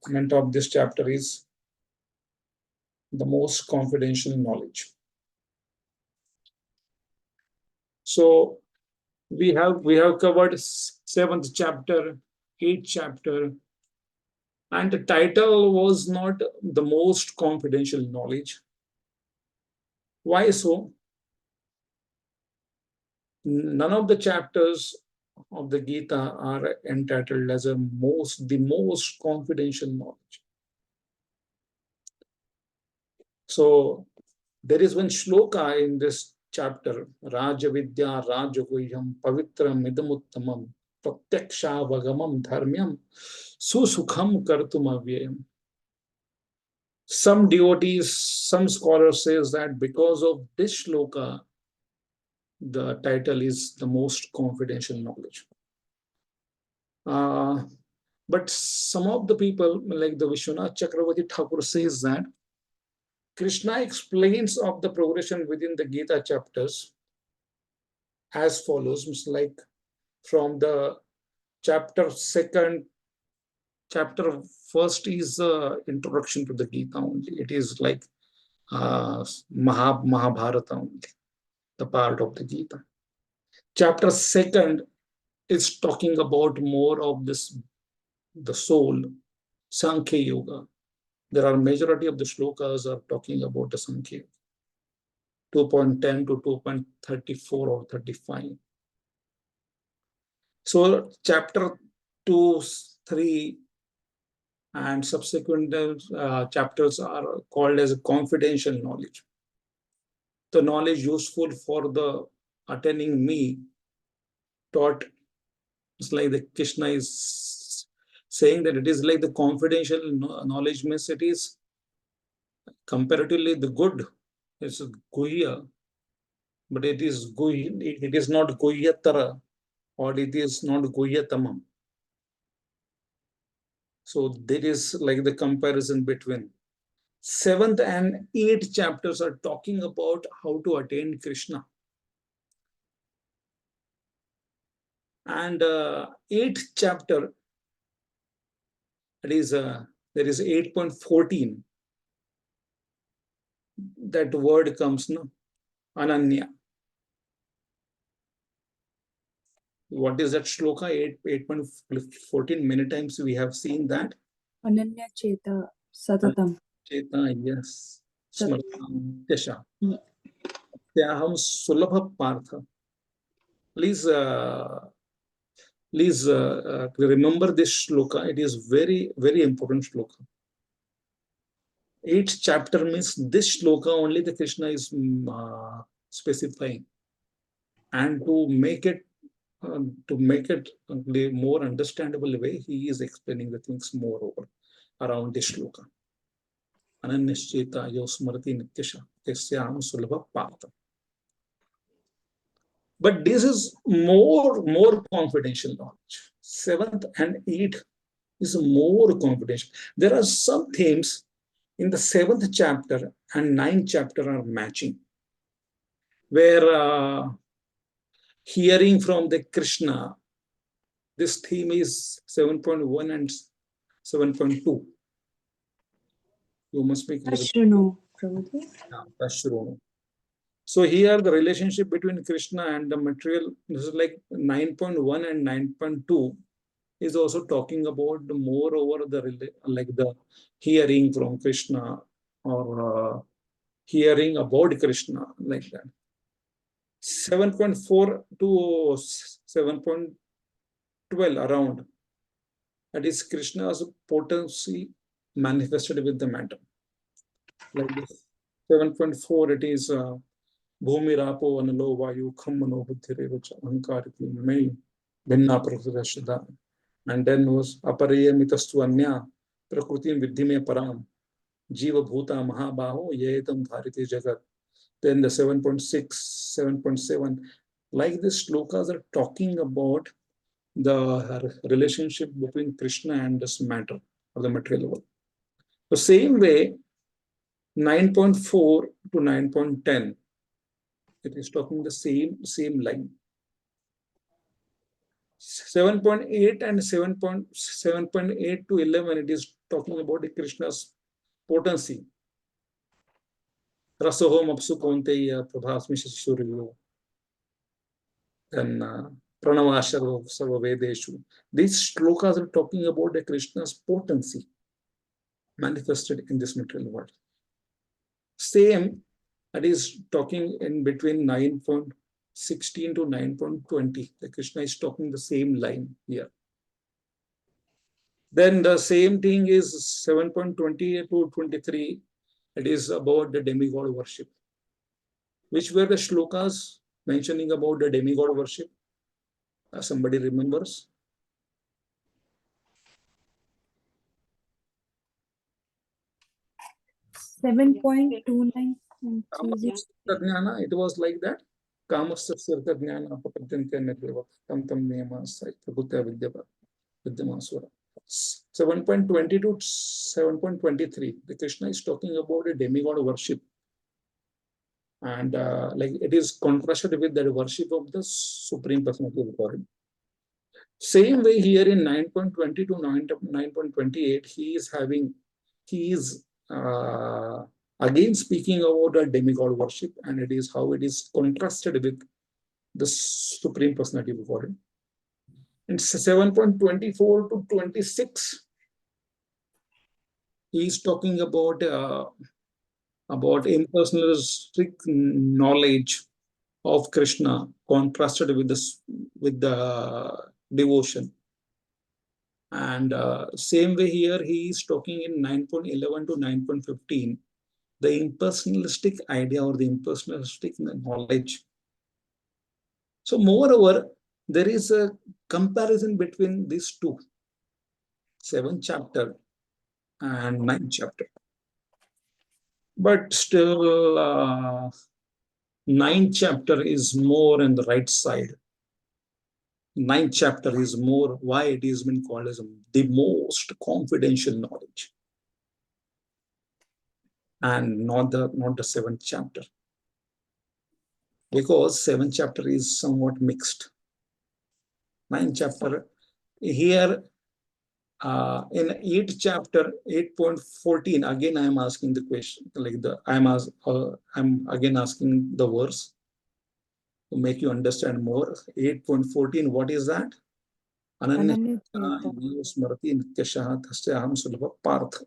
Ananta of this chapter is the most confidential knowledge. So we have covered 7th chapter, 8th chapter, and the title was not the most confidential knowledge. Why so? None of the chapters of the Gita are entitled as the most confidential knowledge. So there is one shloka in this chapter, Raja Vidya Rajaguhyam Pavitram Idamuttamam Pratyaksha Vagamam Dharmyam Susukham Kartum Avyayam. Some devotees, some scholars says that because of this shloka, the title is the most confidential knowledge. But some of the people, like the Vishwanath Chakravarti Thakur, says that Krishna explains of the progression within the Gita chapters as follows, like from the chapter first is introduction to the Gita only. It is like Mahabharata only, the part of the Gita. Chapter 2 is talking about more of this, the soul, Sankhya Yoga. There are majority of the shlokas are talking about the Sankhya, 2.10 to 2.34 or 35. So chapter 2, 3, and subsequent chapters are called as confidential knowledge. The knowledge useful for the attaining me taught. It's like the Krishna is saying that it is like the confidential knowledge means it is comparatively the good. It's guhya, but it is not guhyatara, or it is not guhyatamam. So there is like the comparison between 7th and 8th chapters are talking about how to attain Krishna. And 8th chapter, that is there is 8.14. That word comes, no? Ananya. What is that shloka? 8.14. Many times we have seen that. Ananya Cheta Satatam. Cheta, yes. Smartam Tesha. Tyaham Sulabha Partha. Please remember this shloka. It is very, very important shloka. 8th chapter means this shloka only the Krishna is specifying. And to make it the more understandable way, he is explaining the things more over around this shloka. Ananyascheta yosmarti nityasha tasyam sulabha partha. But this is more confidential knowledge. 7th and 8th is more confidential. There are some themes in the 7th chapter and 9th chapter are matching, where hearing from the Krishna, this theme is 7.1 and 7.2. You must speak. Ashrunu. So here the relationship between Krishna and the material, this is like 9.1 and 9.2 is also talking about the more over the like the hearing from Krishna or hearing about Krishna, like that. 7.4 to 7.12 around, that is Krishna's potency manifested with the matter. Like this 7.4, it is Bhumi Rapo Analo Vayu Khammano Buddhirevacha Ahankariti May Bhinna Prakrashada. And then was Aparaya Mitastu Anya Prakrutim Vidhime Param Jiva Bhuta Mahabaho Yetam Bhariti Jagat. Then the 7.6, 7.7, like these shlokas are talking about the relationship between Krishna and this matter of the material world. The same way, 9.4 to 9.10, it is talking the same line. 7.8 and 7.8 to 11, it is talking about the Krishna's potency. Rasoho mapsu kaunteya prabhasmi shishuryo. Then pranavasharva sarva vedeshu. These shlokas are talking about the Krishna's potency manifested in this material world. Same, that is talking in between 9.16 to 9.20. The Krishna is talking the same line here. Then the same thing is 7.20 to 23. It is about the demigod worship. Which were the shlokas mentioning about the demigod worship? Somebody remembers? 7.29. It was like that. Kamasya sirta jnana apapadyante nirviva tam tam niyama sai prabhutya vidyamasura. 7.20 to 7.23. The Krishna is talking about a demigod worship. And like it is contrasted with the worship of the Supreme Personality of Godhead. Same way here in 9.20 to 9.28, he is again speaking about a demigod worship, and it is how it is contrasted with the Supreme Personality of Godhead. In 7.24 to 26, he is talking about impersonalistic knowledge of Krishna contrasted with the devotion. And same way here, he is talking in 9.11 to 9.15, the impersonalistic idea or the impersonalistic knowledge. So moreover, there is a comparison between these two, 7th chapter and 9th chapter. But still, 9th chapter is more on the right side. 9th chapter is more why it is been called as the most confidential knowledge, and not the 7th chapter, because 7th chapter is somewhat mixed. 9th chapter here in 8th chapter 8.14, again I am asking the question, like I'm again asking the verse to make you understand more. 8.14, what is that? Ananya smrati nityashaha tasya aham sulabha partha.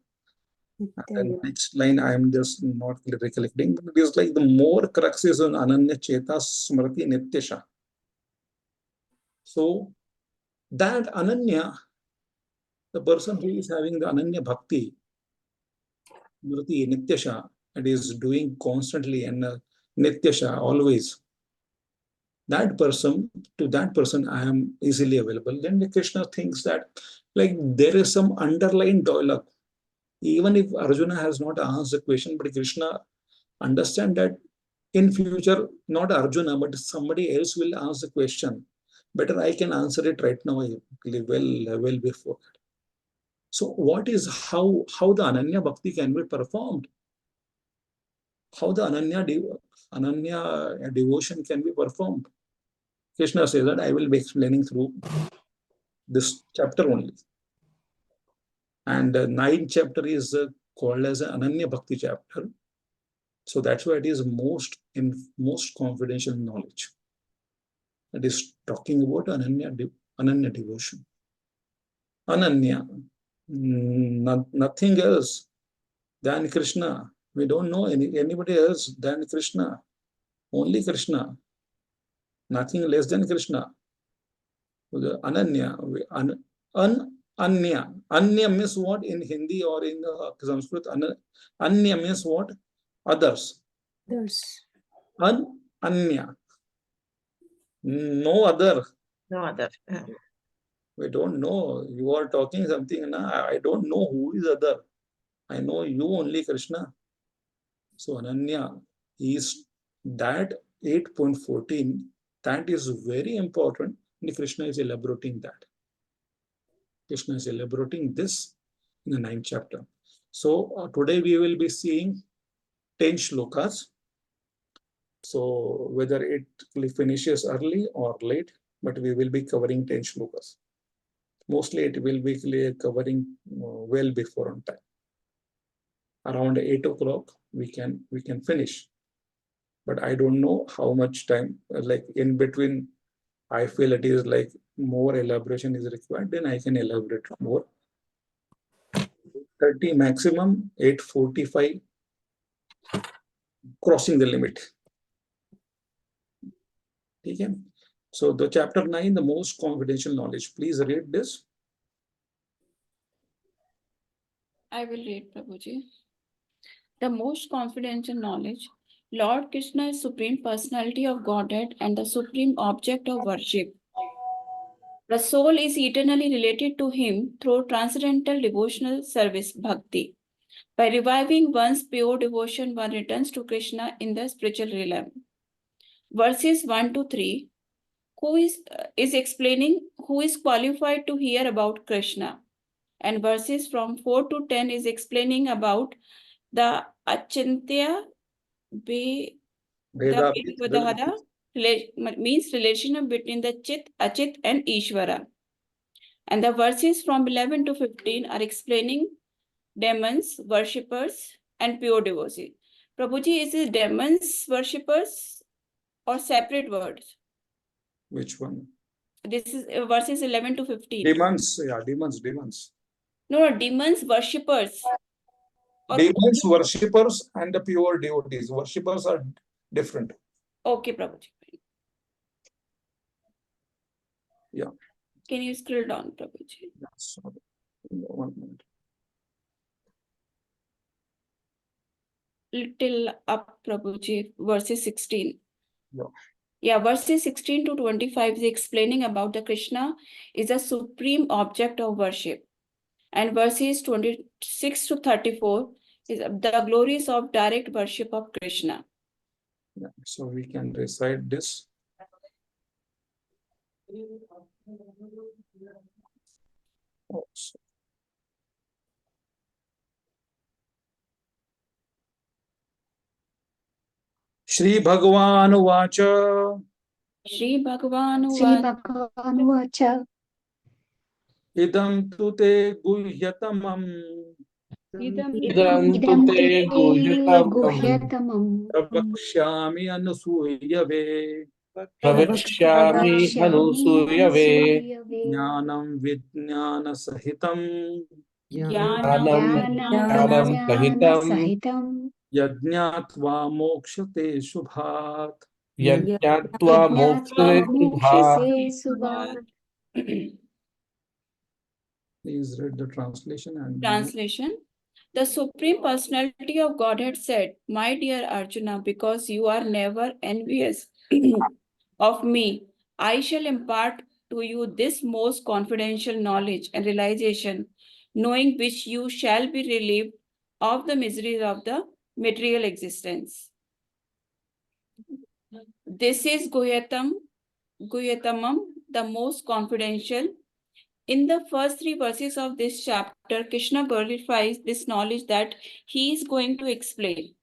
And next line I am just not recollecting, but it is like the more crux is on Ananya Cheta Smriti Nityasha. So that Ananya, the person who is having the Ananya Bhakti, Smriti Nityasha, it is doing constantly and Nityasha always. That person, to that person I am easily available. Then the Krishna thinks that like there is some underlying dialogue. Even if Arjuna has not asked the question, but Krishna understand that in future, not Arjuna, but somebody else will ask the question. Better I can answer it right now, well before that. So what is how the Ananya Bhakti can be performed? How the Ananya devotion can be performed? Krishna says that I will be explaining through this chapter only. And 9th chapter is called as an Ananya Bhakti chapter. So that's why it is most confidential knowledge. It is talking about Ananya devotion. Ananya, nothing else than Krishna. We don't know anybody else than Krishna. Only Krishna. Nothing less than Krishna. Ananya, Anya. Anya means what in Hindi or in Sanskrit? Anya means what? Others. Anya. No other. No other. We don't know. You are talking something. Na? I don't know who is other. I know you only, Krishna. So Ananya is that 8.14. That is very important. And Krishna is elaborating that. Krishna is elaborating this in the 9th chapter. So today we will be seeing 10 shlokas. So whether it finishes early or late, but we will be covering 10 shlokas. Mostly it will be covering well before on time. Around 8 o'clock we can finish. But I don't know how much time, like in between, I feel it is like more elaboration is required, then I can elaborate more. 30 maximum, 8:45, crossing the limit. Okay. So the chapter 9, the most confidential knowledge. Please read this. I will read, Prabhuji. The most confidential knowledge. Lord Krishna is Supreme Personality of Godhead and the supreme object of worship. The soul is eternally related to him through transcendental devotional service, Bhakti. By reviving one's pure devotion, one returns to Krishna in the spiritual realm. Verses 1 to 3, who is explaining who is qualified to hear about Krishna. And verses from 4 to 10 is explaining about the Achintya Vedavadahara, means relation between the Chit, Achit and Ishvara. And the verses from 11 to 15 are explaining demons, worshippers, and pure devotees. Prabhuji, is it demons, worshippers, or separate words? Which one? This is verses 11 to 15. Demons, yeah, demons. No, demons, worshippers. Demons, worshippers, and the pure devotees. Worshippers are different. Okay, Prabhuji. Yeah. Can you scroll down, Prabhuji? Yeah, sorry. 1 minute. Little up, Prabhuji, verses 16. Yeah. Yeah, verses 16 to 25 is explaining about the Krishna is a supreme object of worship. And verses 26 to 34 is the glories of direct worship of Krishna. Yeah. So we can recite this. Oh, so. Shri Bhagavan Vacha. Shri Bhagavan Vacha. Idam tu te guhyatamam. Idam tu te guhyatamam Pravakshyami anusuyave. Pravakshyami anusuyave Jnanam vijnana sahitam. Jnanam sahitam Yajñatva mokshate shubhat. Yajñatva mokshate subhat. Please read the translation and Translation. The Supreme Personality of Godhead said, My dear Arjuna, because you are never envious of me, I shall impart to you this most confidential knowledge and realization, knowing which you shall be relieved of the miseries of the material existence. This is Guhyatamam, the most confidential. In the first 3 verses of this chapter, Krishna glorifies this knowledge that he is going to explain.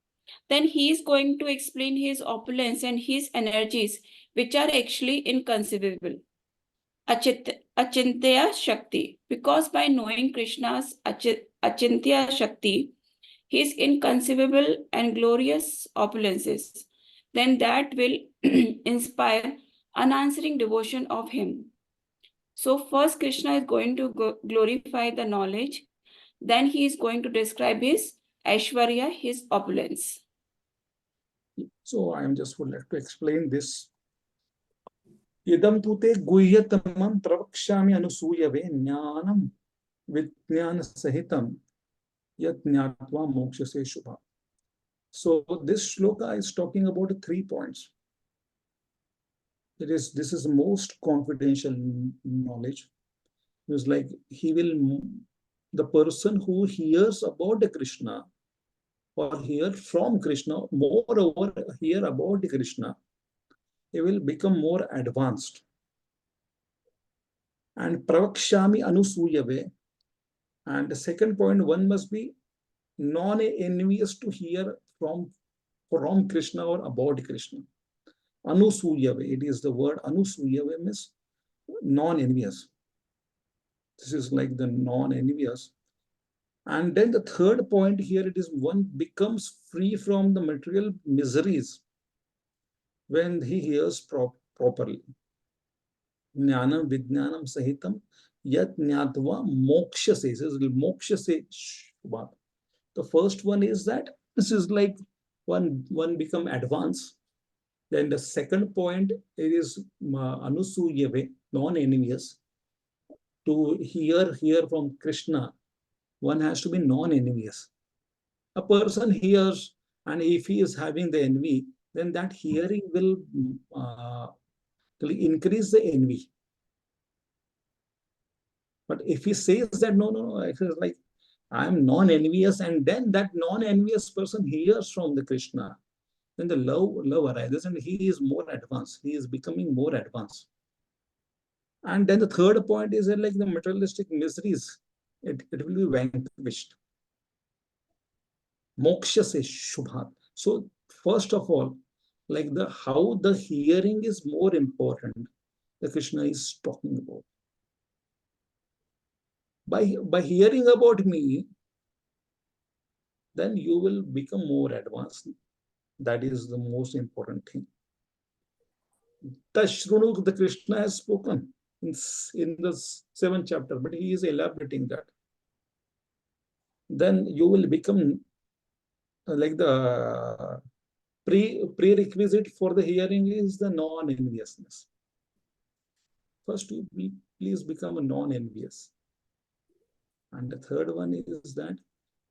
Then he is going to explain his opulence and his energies, which are actually inconceivable. Achintya Shakti. Because by knowing Krishna's Achintya Shakti, his inconceivable and glorious opulences, then that will inspire unanswering devotion of him. So first Krishna is going to glorify the knowledge, then he is going to describe his Aishwarya, his opulence. so I am just would like to explain this. Idam tu te guhyatamam pravakshami anusuyave jnanam vijnana sahitam yajñatva mokshase shubha. So this shloka is talking about 3 points. This is most confidential knowledge. It's like the person who hears about the Krishna or hear from Krishna, moreover hear about the Krishna, he will become more advanced. And pravakshami anusuyave. And the second point, one must be non-envious to hear from Krishna or about Krishna. Anusuyave, it is the word anusuyave means non-envious. This is like the non-envious. And then the third point here, it is one becomes free from the material miseries when he hears properly. Jnanam vijnanam sahitam yat jnatva moksha says. Moksha se. The first one is that this is like one become advanced. Then the second point is anusuyave, non-envious. To hear from Krishna, one has to be non-envious. A person hears, and if he is having the envy, then that hearing will increase the envy. But if he says that no, it is like I am non-envious, and then that non-envious person hears from the Krishna, then the love arises, and he is more advanced. He is becoming more advanced. And then the third point is that like the materialistic miseries, it will be vanquished. Moksha se shubhat. So first of all, like how the hearing is more important, the Krishna is talking about. By hearing about me, then you will become more advanced. That is the most important thing. Tashrunu, the Krishna has spoken in the 7th chapter, but he is elaborating that. Then you will become like the prerequisite for the hearing is the non-enviousness. First, you please become a non-envious. And the third one is that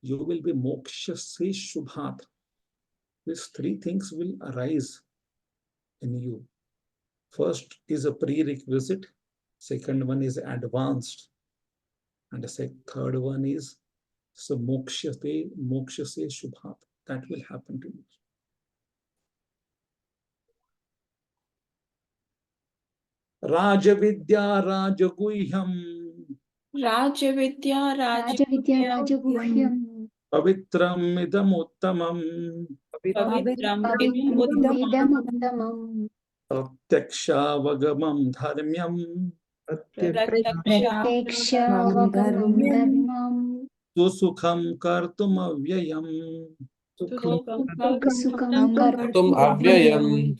you will be moksha se shubhat. These three things will arise in you. First is a prerequisite. Second one is advanced. And the third one is so moksha se shubhat. That will happen to you. Rajavidya Rajaguhyam Rajavidya Rajavidya Rajaguhyam Pavitram idam uttamam Pavitram Pavitram idamuttamam Pratyakshaavagamam dharmyam Pratyakshavagamam dharmam Susukham kartum avyayam. Sukham Tum avyayam.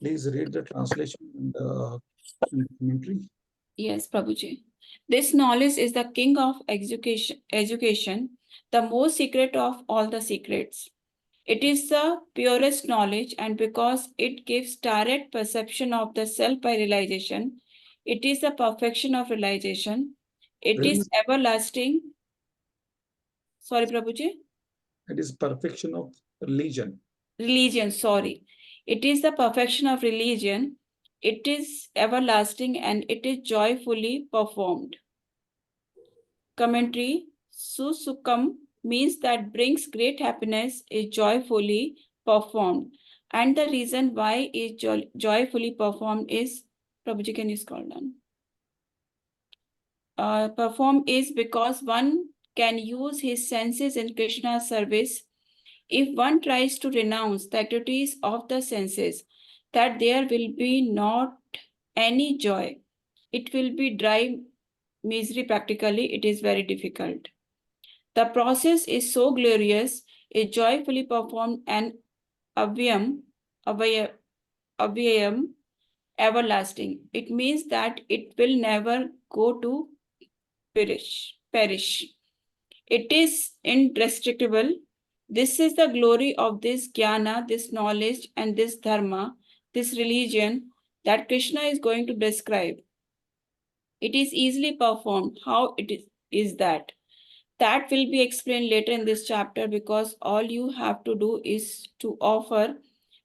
Please read the translation and the commentary. Yes, Prabhuji. This knowledge is the king of education, the most secret of all the secrets. It is the purest knowledge, and because it gives direct perception of the self by realization, it is the perfection of realization. It is everlasting. Sorry, Prabhuji. It is perfection of religion. Religion, sorry. It is the perfection of religion. It is everlasting and it is joyfully performed. Commentary. Susukam means that brings great happiness, is joyfully performed. And the reason why is joyfully performed is, Prabhuji, can you scroll down? Perform is because one can use his senses in Krishna's service. If one tries to renounce the activities of the senses, that there will be not any joy. It will be dry misery practically. It is very difficult. The process is so glorious, is joyfully performed and avyayam, everlasting. It means that it will never go to perish. It is indestructible. This is the glory of this jnana, this knowledge, and this dharma, this religion that Krishna is going to describe. It is easily performed. How it is that? That will be explained later in this chapter, because all you have to do is to offer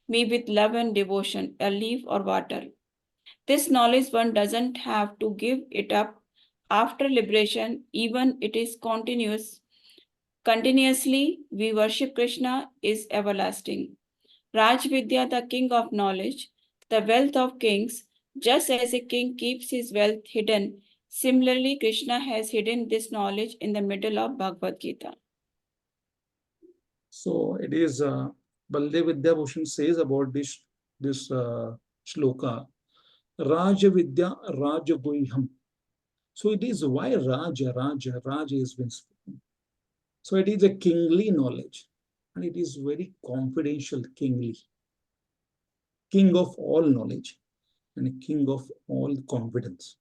me with love and devotion, a leaf or water. This knowledge one doesn't have to give it up after liberation, even it is continuously we worship Krishna is everlasting. Rajvidya, the king of knowledge, the wealth of kings, just as a king keeps his wealth hidden, similarly Krishna has hidden this knowledge in the middle of Bhagavadgita. So it is Baldev Vidyabhushan says about this shloka Rajavidya, Rajaguhyam. So it is why Raja has been spoken. So it is a kingly knowledge, and it is very confidential, kingly. King of all knowledge and a king of all confidence.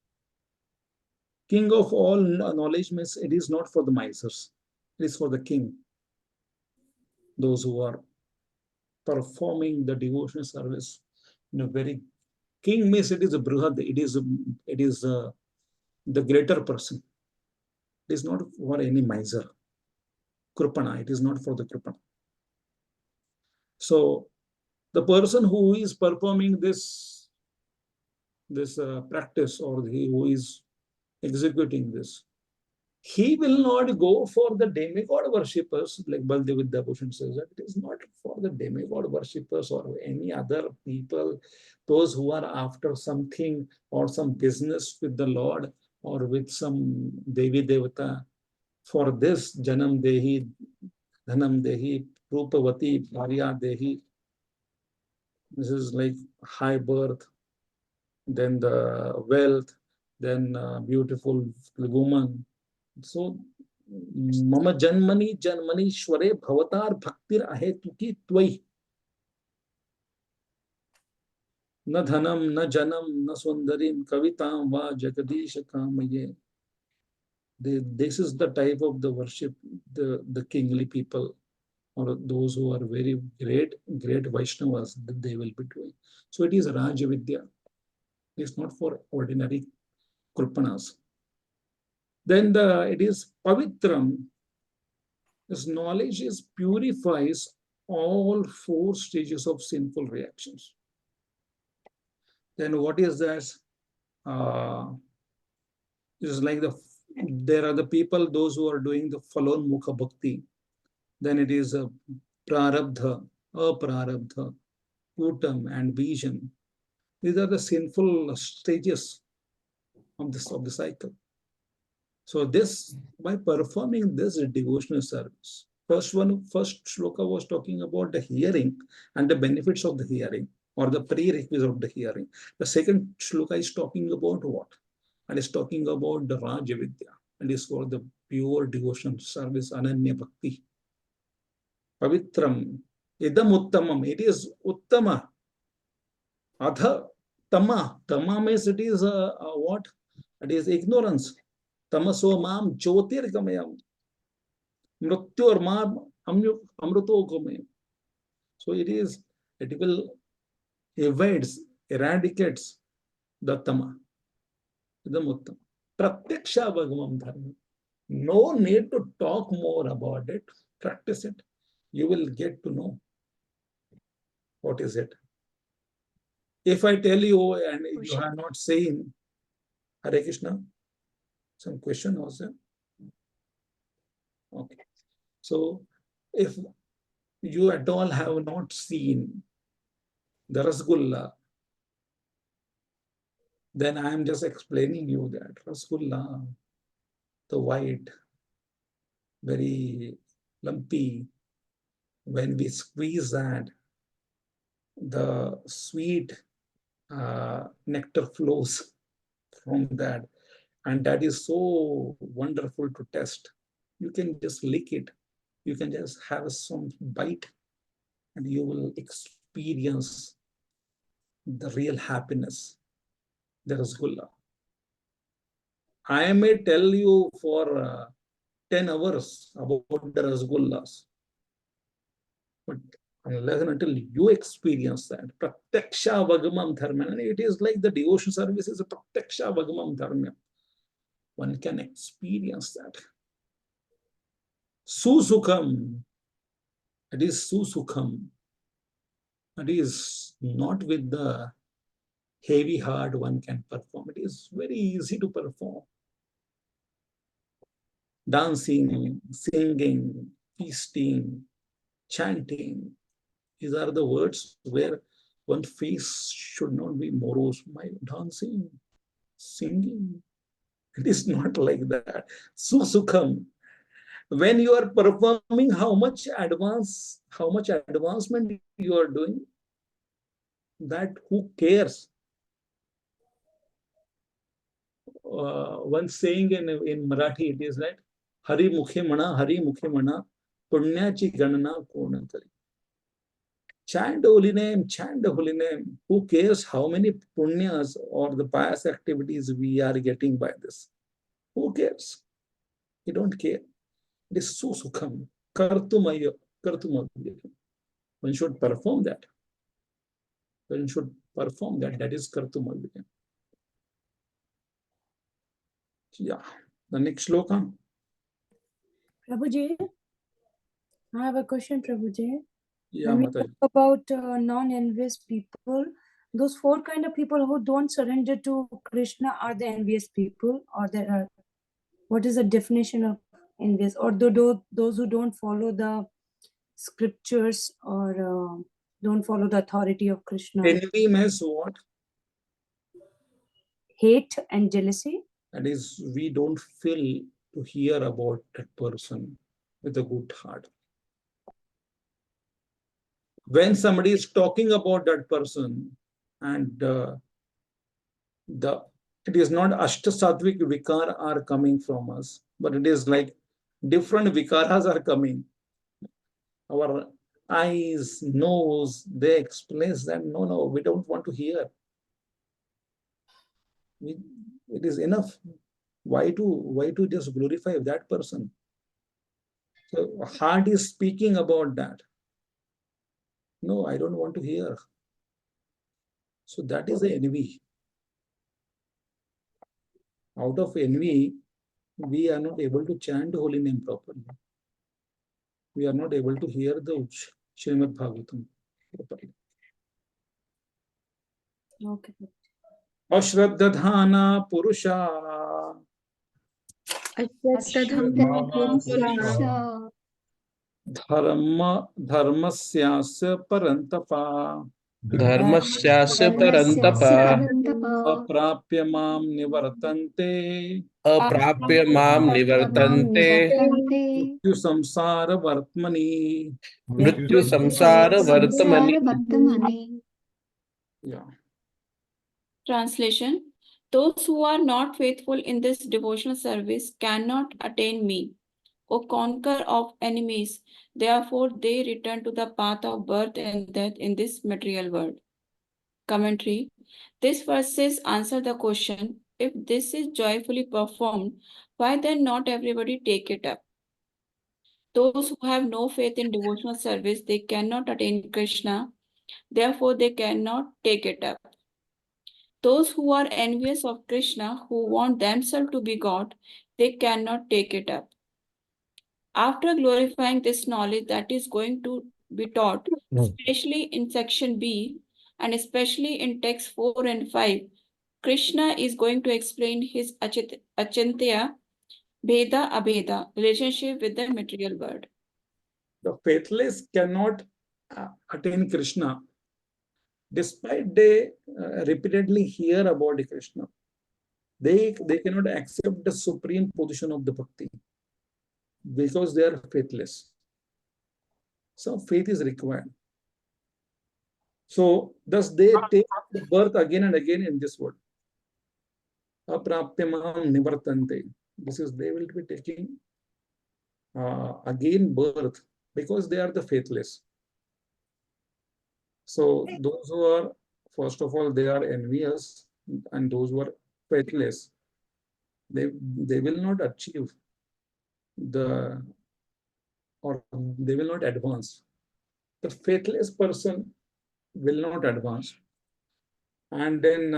King of all knowledge means it is not for the misers, it is for the king. Those who are performing the devotional service in a very king means it is a brihad, it is the greater person. It is not for any miser. Kripana, it is not for the kripana. So the person who is performing this practice, or he who is executing this, he will not go for the demigod worshippers, like Baldevidya Bhushan says that it is not for the demigod worshippers or any other people, those who are after something or some business with the Lord or with some Devi Devata. For this, Janam Dehi, Dhanam Dehi, Rupavati, Bharya Dehi. This is like high birth, then the wealth, then beautiful woman. So, mama janmani janmanishware bhavatar bhaktir ahetuki tvai. Na dhanam, na janam, na sundarim, kavitam va jagadish kamaye. This is the type of the worship the kingly people or those who are very great Vaishnavas that they will be doing. So it is Rajavidya. It's not for ordinary Kripanas. Then it is Pavitram. This knowledge purifies all 4 stages of sinful reactions. Then what is that? It is like there are the people, those who are doing the Falon Mukha Bhakti. Then it is Prarabdha, Aprarabdha, Kutam, and Vision. These are the sinful stages of the cycle. So this, by performing this devotional service, first shloka was talking about the hearing and the benefits of the hearing, or the prerequisites of the hearing. The second shloka is talking about what? And it's talking about the Rajavidya, and is for the pure devotion service, Ananya Bhakti. Pavitram, idam uttamam, it is uttama. Adha, tama means it is what? It is ignorance. Tamaso mam jyotirgamayam. Mrityor mam amrutogamayam. So it will eradicates the tama. Idam uttama. Pratyaksha bhagavamam dharma. No need to talk more about it. Practice it. You will get to know what is it. If I tell you and you have not seen, Hare Krishna, some question also. Okay. So if you at all have not seen the Rasgulla, then I am just explaining you that Rasgulla, the white, very lumpy, when we squeeze that, the sweet nectar flows from that, and that is so wonderful to taste. You can just lick it, you can just have some bite, and you will experience the real happiness, the Rasgulla. I may tell you for 10 hours about the Rasgullas, but unless and until you experience that, Pratyaksha Bhagamam Dharma, and it is like the devotion service is a Pratyaksha Bhagamam Dharma. One can experience that. Susukham, it is Susukham. It is not with the heavy heart one can perform. It is very easy to perform. Dancing, singing, feasting, chanting. These are the words where one's face should not be morose. My dancing, singing. It is not like that. Susukham. When you are performing, how much advancement you are doing, that who cares? one saying in Marathi, it is like, Hari Mukhe Mana, Punyachi Ganana Kona Kari. Chant the holy name, chant the holy name. Who cares how many punyas or the pious activities we are getting by this? Who cares? We don't care. It is so sukham. Kartumaya, kartumaya. One should perform that. One should perform that. That is kartumaya. Yeah. The next shloka. Prabhuji, I have a question, Prabhuji. Yeah, When we Mataji. talk about non-envious people, those four kind of people who don't surrender to Krishna are the envious people, or there are, what is the definition of envious, or those who don't follow the scriptures or don't follow the authority of Krishna? Envy means what? Hate and jealousy. That is, we don't feel to hear about that person with a good heart. When somebody is talking about that person, and it is not ashtasattvic vikar are coming from us, but it is like different vikaras are coming. Our eyes, nose, they explains that no, we don't want to hear. It is enough. Why to just glorify that person? So heart is speaking about that. No, I don't want to hear. So that is the envy. Out of envy, we are not able to chant the holy name properly. We are not able to hear the Srimad Bhagavatam properly. Okay. Ashraddhana Purusha Ashraddhana Purusha Dharmasyasya Parantapa Dharmasyasya Dharmasyasya parantapa Parantapa Aprapya Mam Nivartante aprapya mam Mam nivartante Nivartante Mrityu Samsara Vartmani. mrityu samsara vartamani. Samsara Vardhamani. Yeah. Translation: those who are not faithful in this devotional service cannot attain me, O conqueror of enemies. Therefore, they return to the path of birth and death in this material world. Commentary: these verses answer the question: if this is joyfully performed, why then not everybody take it up? Those who have no faith in devotional service, they cannot attain Krishna. Therefore, they cannot take it up. Those who are envious of Krishna, who want themselves to be God, they cannot take it up. After glorifying this knowledge that is going to be taught, especially in section B and especially in text 4 and 5, Krishna is going to explain his achintya, bheda abheda, relationship with the material world. The faithless cannot attain Krishna despite they repeatedly hear about Krishna. They cannot accept the supreme position of the bhakti because they are faithless. So faith is required. So thus they take the birth again and again in this world. Aprapyamam nivartante. This is, they will be taking again birth because they are the faithless. So those who are, first of all, they are envious, and those who are faithless, they will not achieve or they will not advance. The faithless person will not advance. And then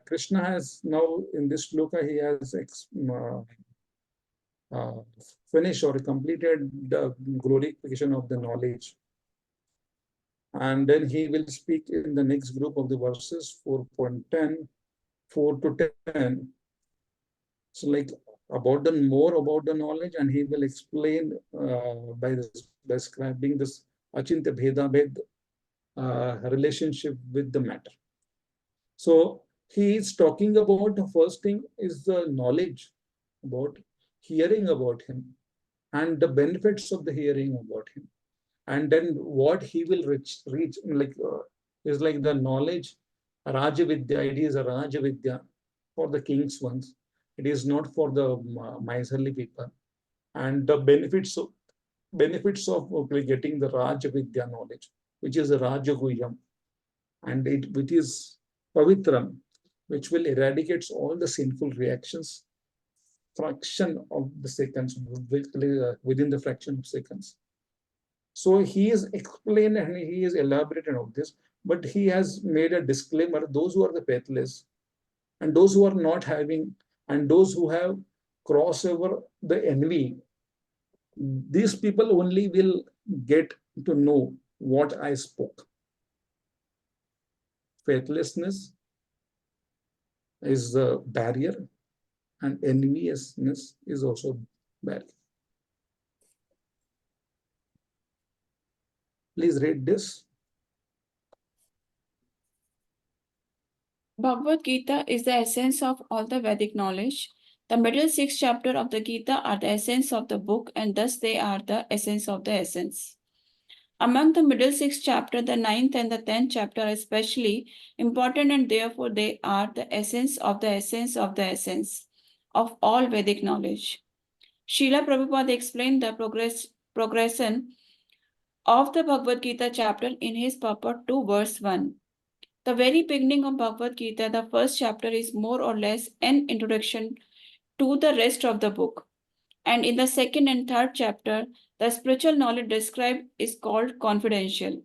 Krishna has now in this shloka, he has finished or completed the glorification of the knowledge. And then he will speak in the next group of the verses 4.10, 4 to 10. So like more about the knowledge, and he will explain by describing this achintya bheda relationship with the matter. So he is talking about the first thing is the knowledge about hearing about him and the benefits of the hearing about him. And then what he will reach like is like the knowledge, Raja Vidya. It is a Raja Vidya for the king's ones. It is not for the miserly people. And the benefits of getting the Raja Vidya knowledge, which is the Raja Guhyam, and which is Pavitram, which will eradicate all the sinful reactions, fraction of the seconds, within the fraction of seconds. So he is explained and he is elaborated on this, but he has made a disclaimer: those who are the faithless, and those who are not having, and those who have crossed over the envy, these people only will get to know what I spoke. Faithlessness is the barrier, and enviousness is also barrier. Please read this. Bhagavad Gita is the essence of all the Vedic knowledge. The middle 6 chapters of the Gita are the essence of the book, and thus they are the essence of the essence. Among the middle 6 chapters, the 9th and the 10th chapter are especially important, and therefore they are the essence of the essence of the essence of all Vedic knowledge. Srila Prabhupada explained the progression of the Bhagavad Gita chapter in his purport to verse 1. The very beginning of Bhagavad Gita, the first chapter, is more or less an introduction to the rest of the book. And in the second and third chapter, the spiritual knowledge described is called confidential.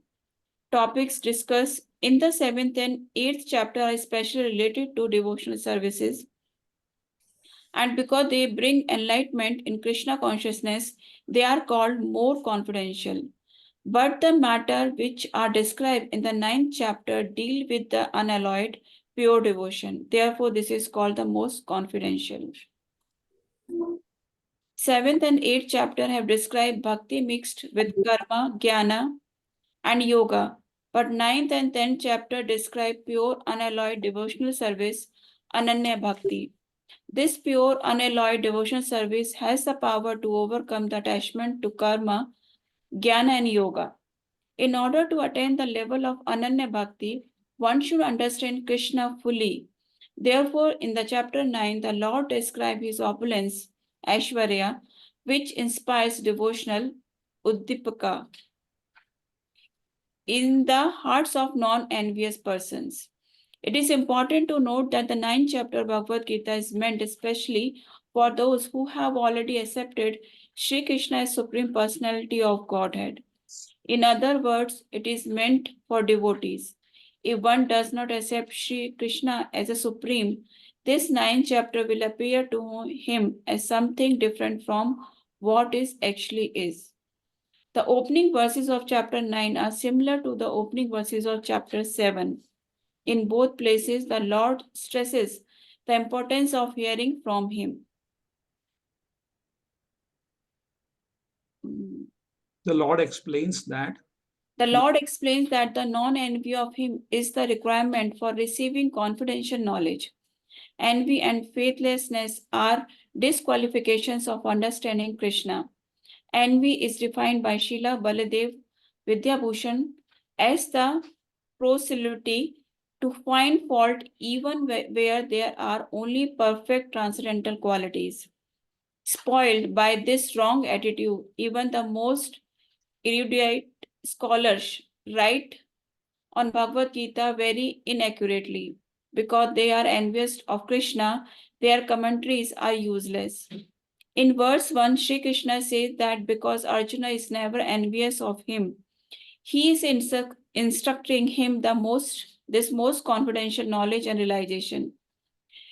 Topics discussed in the 7th and 8th chapter are especially related to devotional services. And because they bring enlightenment in Krishna consciousness, they are called more confidential. But the matter which are described in the 9th chapter deal with the unalloyed, pure devotion. Therefore, this is called the most confidential. 7th and 8th chapter have described bhakti mixed with karma, jnana, and yoga. But 9th and 10th chapter describe pure unalloyed devotional service, ananya bhakti. This pure unalloyed devotional service has the power to overcome the attachment to karma, jnana, and yoga. In order to attain the level of Ananya Bhakti, one should understand Krishna fully. Therefore, in the chapter 9, the Lord describes his opulence, Aishwarya, which inspires devotional Uddipaka in the hearts of non-envious persons. It is important to note that the 9th chapter of Bhagavad Gita is meant especially for those who have already accepted Sri Krishna as Supreme Personality of Godhead. In other words, it is meant for devotees. If one does not accept Sri Krishna as a supreme, this 9th chapter will appear to him as something different from what it actually is. The opening verses of chapter 9 are similar to the opening verses of chapter 7. In both places, the Lord stresses the importance of hearing from him. The Lord explains that The Lord explains that the non-envy of him is the requirement for receiving confidential knowledge. Envy and faithlessness are disqualifications of understanding Krishna. Envy is defined by Srila Baladev Vidyabhushan as the proclivity to find fault even where there are only perfect transcendental qualities. Spoiled by this wrong attitude, even the most erudite scholars write on Bhagavad Gita very inaccurately. Because they are envious of Krishna, their commentaries are useless. In verse 1, Sri Krishna says that because Arjuna is never envious of him, he is instructing him this most confidential knowledge and realization,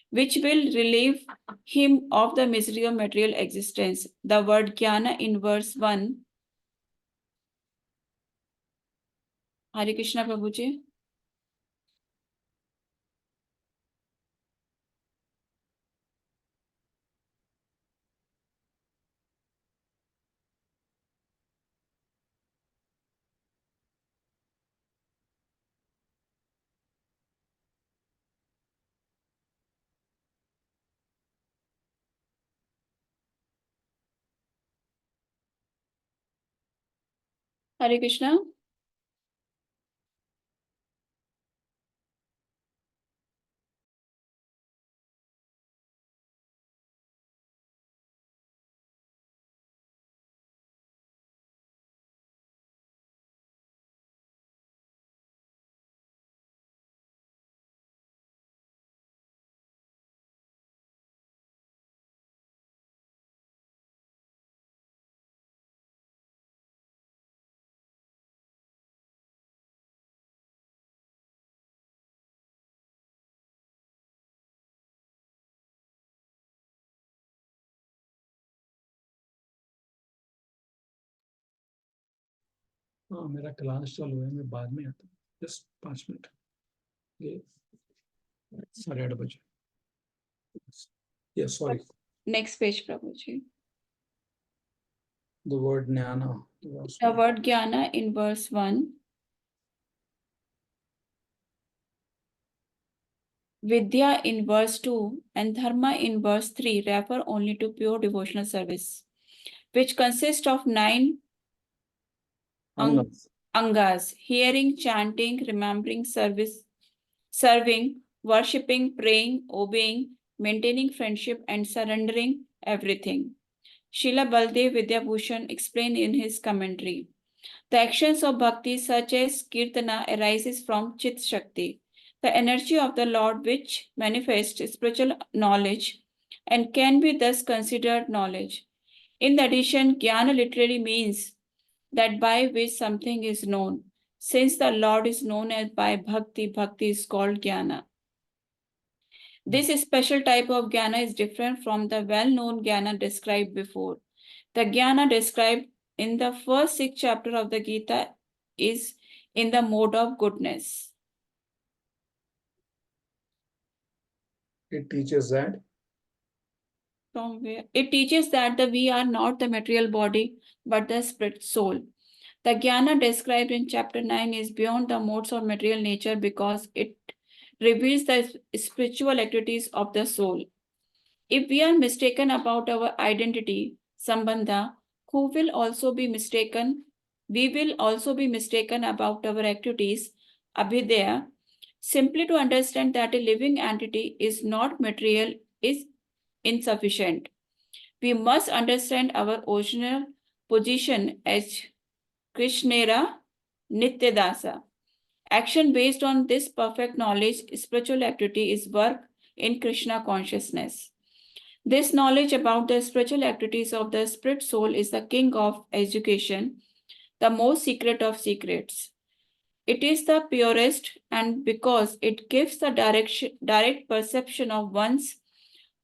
which will relieve him of the misery of material existence. The word jnana in verse 1. Hare Krishna Prabhuji. Hare Krishna. हाँ मेरा class चालू है, मैं बाद में आता हूँ, just 5 minute, ये 8:30 बजे. Yeah, sorry. Next page, Prabhuji. The word jnana. The word jnana in verse 1. Vidya in verse 2 and dharma in verse 3 refer only to pure devotional service, which consists of 9 Angas. angas: hearing, chanting, remembering, serving, worshipping, praying, obeying, maintaining friendship, and surrendering everything. Srila Baldev Vidyabhushan explained in his commentary. The actions of bhakti such as kirtana arises from Chit Shakti, the energy of the Lord which manifests spiritual knowledge and can be thus considered knowledge. In addition, jnana literally means that by which something is known. Since the Lord is known as by bhakti, bhakti is called jnana. This special type of jnana is different from the well-known jnana described before. The jnana described in the first 6 chapters of the Gita is in the mode of goodness. It teaches that. From where? It teaches that we are not the material body, but the spirit soul. The jnana described in chapter 9 is beyond the modes of material nature because it reveals the spiritual activities of the soul. If we are mistaken about our identity, sambandha, we will also be mistaken about our activities, abhidaya. Simply to understand that a living entity is not material is insufficient. We must understand our original position as Krishnera Nityadasa. Action based on this perfect knowledge, spiritual activity is work in Krishna consciousness. This knowledge about the spiritual activities of the spirit soul is the king of education, the most secret of secrets. It is the purest, and because it gives the direct perception of one's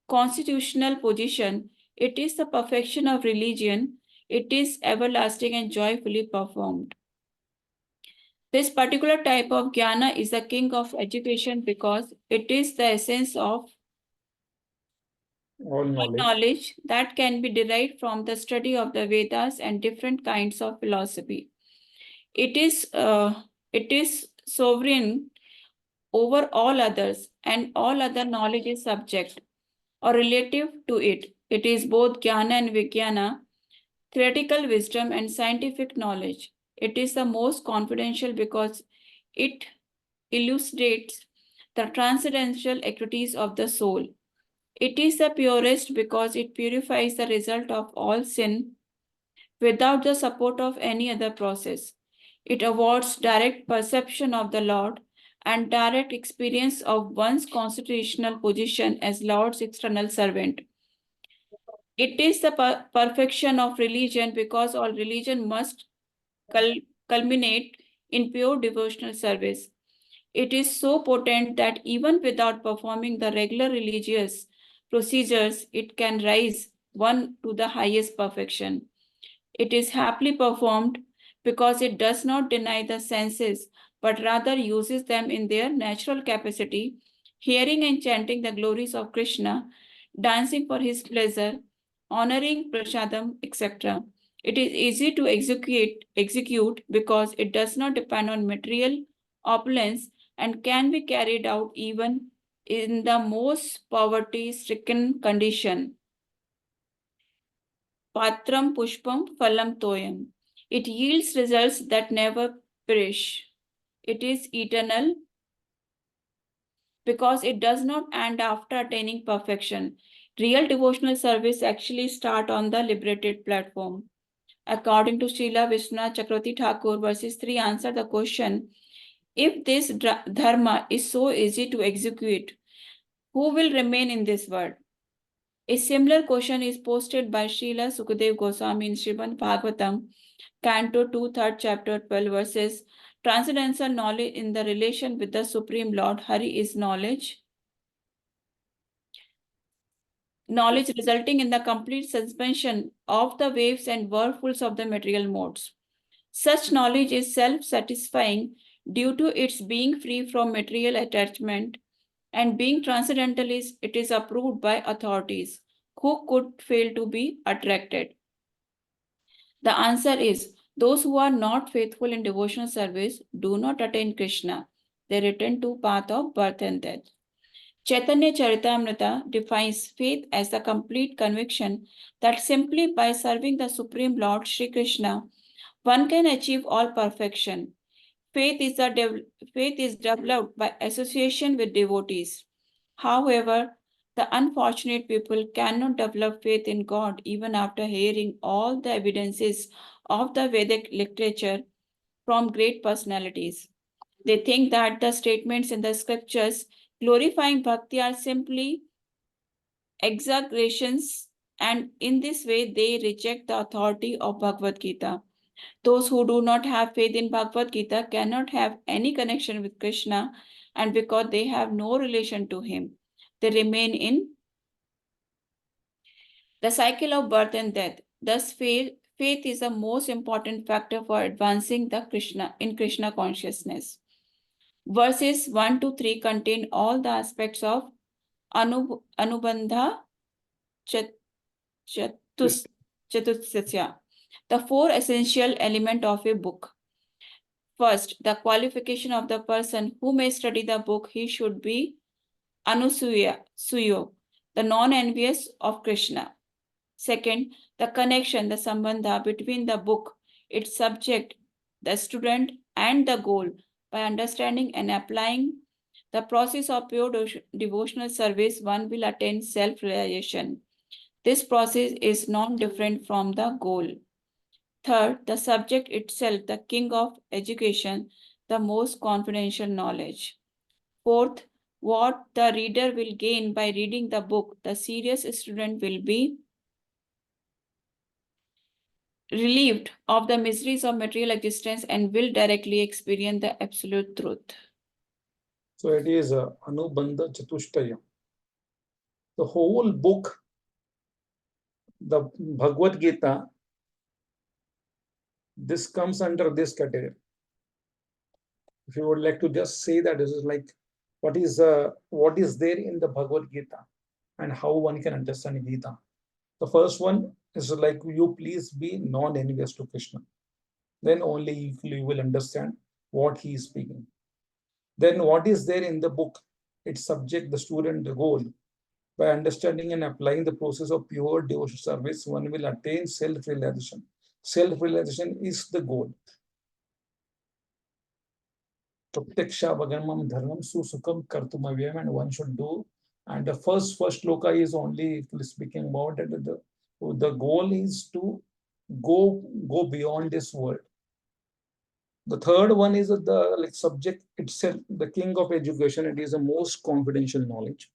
constitutional position, it is the perfection of religion. It is everlasting and joyfully performed. This particular type of jnana is the king of education because it is the essence of All knowledge that can be derived from the study of the Vedas and different kinds of philosophy. It is sovereign over all others, and all other knowledge is subject or relative to it. It is both jnana and vijnana, theoretical wisdom and scientific knowledge. It is the most confidential because it elucidates the transcendental activities of the soul. It is the purest because it purifies the result of all sin without the support of any other process. It awards direct perception of the Lord and direct experience of one's constitutional position as Lord's external servant. It is the perfection of religion because all religion must culminate in pure devotional service. It is so potent that even without performing the regular religious procedures, it can rise one to the highest perfection. It is happily performed because it does not deny the senses, but rather uses them in their natural capacity, hearing and chanting the glories of Krishna, dancing for his pleasure, honoring prasadam, etc. It is easy to execute because it does not depend on material opulence and can be carried out even in the most poverty-stricken condition. Patram pushpam phalam toyam. It yields results that never perish. It is eternal because it does not end after attaining perfection. Real devotional service actually start on the liberated platform. According to Srila Vishwanath Chakravarti Thakur, verses 3 answer the question, if this dharma is so easy to execute, who will remain in this world? A similar question is posted by Srila Sukadev Goswami in Srimad Bhagavatam, Canto 2, 3rd chapter, 12 verses. Transcendental knowledge in the relation with the Supreme Lord Hari is knowledge. Knowledge resulting in the complete suspension of the waves and whirlpools of the material modes. Such knowledge is self-satisfying due to its being free from material attachment, and being transcendental it is approved by authorities who could fail to be attracted. The answer is, those who are not faithful in devotional service do not attain Krishna. They return to path of birth and death. Chaitanya Charitamrita defines faith as the complete conviction that simply by serving the Supreme Lord Sri Krishna, one can achieve all perfection. Faith is developed by association with devotees. However, the unfortunate people cannot develop faith in God even after hearing all the evidences of the Vedic literature from great personalities. They think that the statements in the scriptures glorifying bhakti are simply exaggerations, and in this way they reject the authority of Bhagavad-gita. Those who do not have faith in Bhagavad-gita cannot have any connection with Krishna, and because they have no relation to him, they remain in the cycle of birth and death. Thus, faith is the most important factor for advancing the Krishna consciousness. Verses 1 to 3 contain all the aspects of Anubandha Chatursasya, the four essential elements of a book. First, the qualification of the person who may study the book. He should be Suyo, the non-envious of Krishna. Second, the connection, the sambandha between the book, its subject, the student, and the goal. By understanding and applying the process of pure devotional service, one will attain self-realization. This process is not different from the goal. Third, the subject itself, the king of education, the most confidential knowledge. Fourth, what the reader will gain by reading the book, the serious student will be relieved of the miseries of material existence and will directly experience the absolute truth. So it is Anubandha Chatushtaya. The whole book, the Bhagavad Gita, this comes under this category. If you would like to just say that, this is like what is there in the Bhagavad Gita and how one can understand Gita. The first one is like, you please be non-envious to Krishna. Then only you will understand what he is speaking. Then what is there in the book? Its subject, the student, the goal. By understanding and applying the process of pure devotional service, one will attain self-realization. Self-realization is the goal. Pratiksha Vagamam Dharmam Susukam Kartumavyam, and one should do. And the first shloka is only speaking about that the goal is to go beyond this world. The third one is the subject itself, the king of education. It is the most confidential knowledge.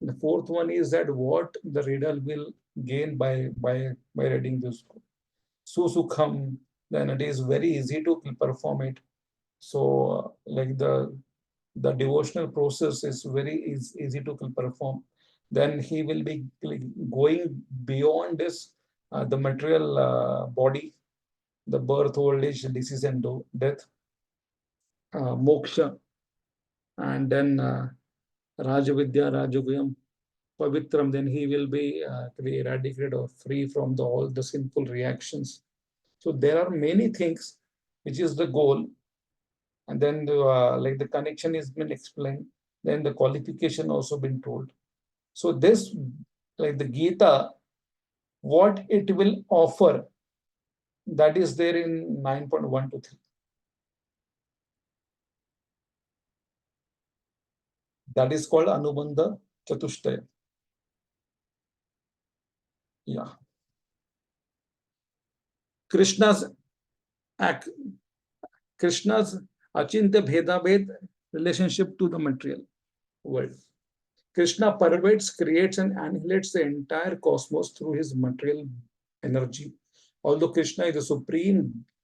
The fourth one is that what the reader will gain by reading this book. Susukham, then it is very easy to perform it. So like the devotional process is very easy to perform. Then he will be going beyond this, the material body, the birth, old age, disease, and death, moksha, and then Rajavidya, Rajaguyam, Pavitram, then he will be eradicated or free from all the sinful reactions. So there are many things which is the goal. And then the connection has been explained. Then the qualification also been told. So this, like the Gita, what it will offer, that is there in 9.1 to 3. That is called Anubandha Chatushtaya. Yeah. Krishna's Achintya Bhedabhed relationship to the material world. Krishna pervades, creates, and annihilates the entire cosmos through his material energy. Although Krishna is the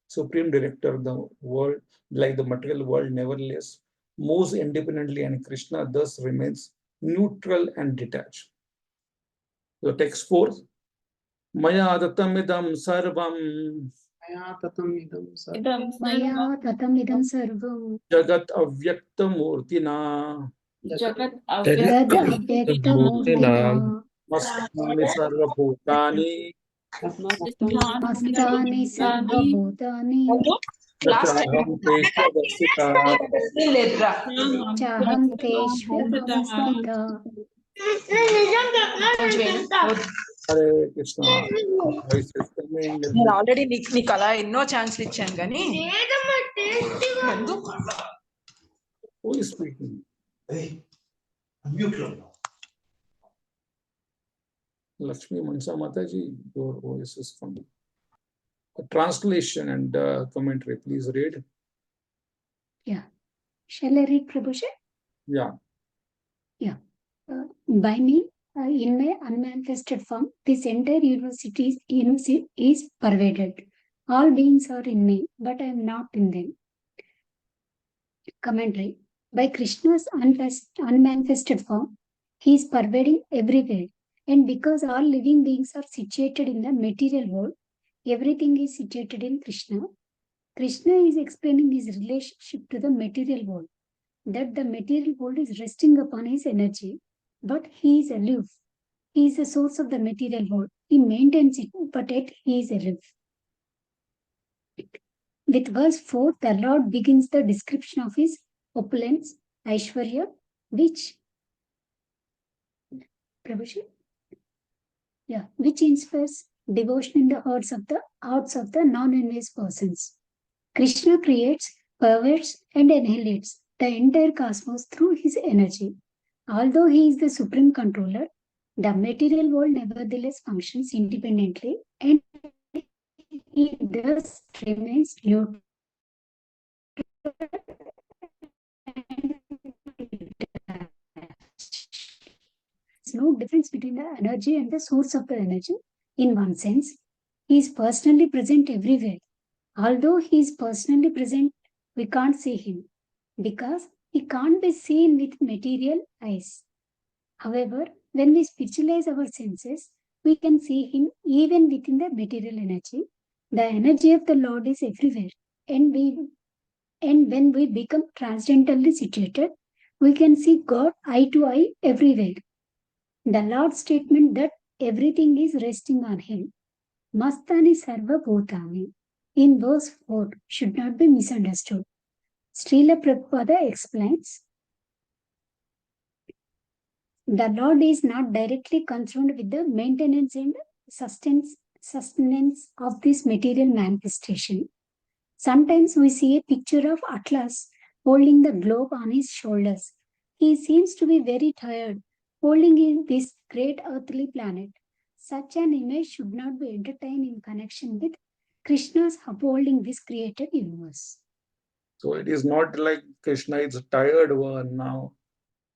supreme director of the world, like the material world, nevertheless moves independently, and Krishna thus remains neutral and detached. The text 4. Maya adatam idam sarvam Maya Idam tatam idam sarvam. Jagat Avyakta Murtina Jagat Yad avyaktam avyakta Murtinam murtina. Masthani Sarva Bhutani Mastani sarva bhutani. Nachaham Tesha Vasita. Chaham teshva avastita. Hare Krishna. Voice is coming. నేను already నీకు అలా ఎన్నో ఛాన్స్లు ఇచ్చాను కానీ Who is speaking? Lakshmi Mansa Mataji, your voice is coming. A translation and commentary, please read. Shall I read, Prabhuji? Yeah. By me, in my unmanifested form, this entire universe is pervaded. All beings are in me, but I am not in them. Commentary. By Krishna's unmanifested form, he is pervading everywhere. And because all living beings are situated in the material world, everything is situated in Krishna. Krishna is explaining his relationship to the material world, that the material world is resting upon his energy, but he is aloof. He is the source of the material world. He maintains it, but yet he is aloof. With verse 4, the Lord begins the description of his opulence, Aishwarya, which inspires devotion in the hearts of the non-envious persons. Krishna creates, perverts, and annihilates the entire cosmos through his energy. Although he is the supreme controller, the material world nevertheless functions independently, and he thus remains neutral. There's no difference between the energy and the source of the energy. In one sense, he is personally present everywhere. Although he is personally present, we can't see him because he can't be seen with material eyes. However, when we spiritualize our senses, we can see him even within the material energy. The energy of the Lord is everywhere, and when we become transcendentally situated, we can see God eye to eye everywhere. The Lord's statement that everything is resting on him, Mastani Sarva Bhutani, in verse 4 should not be misunderstood. Srila Prabhupada explains, the Lord is not directly concerned with the maintenance and sustenance of this material manifestation. Sometimes we see a picture of Atlas holding the globe on his shoulders. He seems to be very tired, holding this great earthly planet. Such an image should not be entertained in connection with Krishna's upholding this created universe. So it is not like Krishna is a tired one now,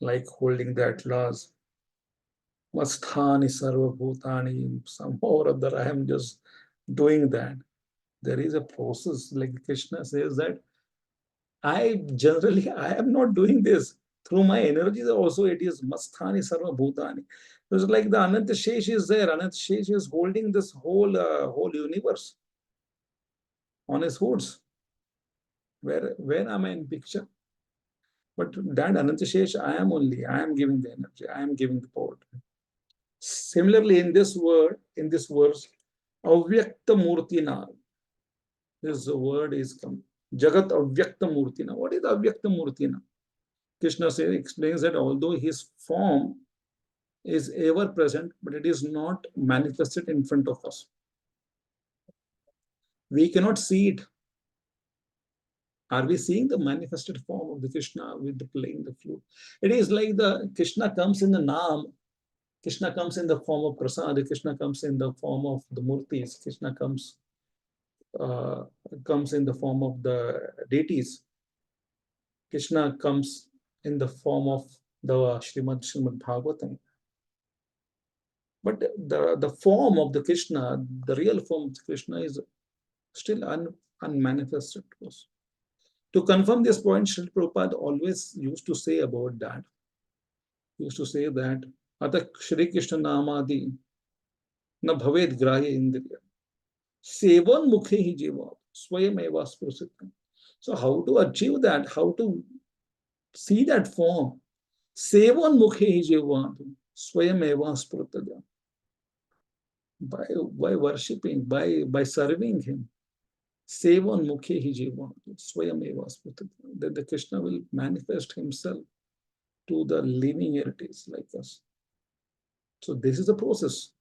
like holding the Atlas. Masthani Sarva Bhutani, somehow or other, I am just doing that. There is a process, like Krishna says that I am not doing this. Through my energies also, it is Masthani Sarva Bhutani. It's like the Ananta Shesh is there. Ananta Shesh is holding this whole universe on his hoods. Where am I in picture? But that Ananta Shesh, I am giving the energy, I am giving the power. Similarly, in this verse, Avyakta Murtina, this word is come. Jagat Avyakta Murtina. What is Avyakta Murtina? Krishna explains that although his form is ever present, but it is not manifested in front of us. We cannot see it. Are we seeing the manifested form of the Krishna with the playing the flute? It is like the Krishna comes in the Naam, Krishna comes in the form of Prasad, Krishna comes in the form of the Murtis, Krishna comes in the form of the deities. Krishna comes in the form of the Srimad Bhagavatam. But the form of the Krishna, the real form of the Krishna is still unmanifested to us. To confirm this point, Srila Prabhupada always used to say about that. He used to say that Atak Shri Krishna Namadi na bhaved grahya indriya. Sevan mukhe hi jiva swayam eva sprusitam. So how to achieve that? How to see that form? Sevan mukhe hi jiva swayam eva sprutadya. By worshipping, by serving him. Sevan mukhe hi jiva swayam eva sprutadya. Then the Krishna will manifest himself to the living entities like us. So this is the process.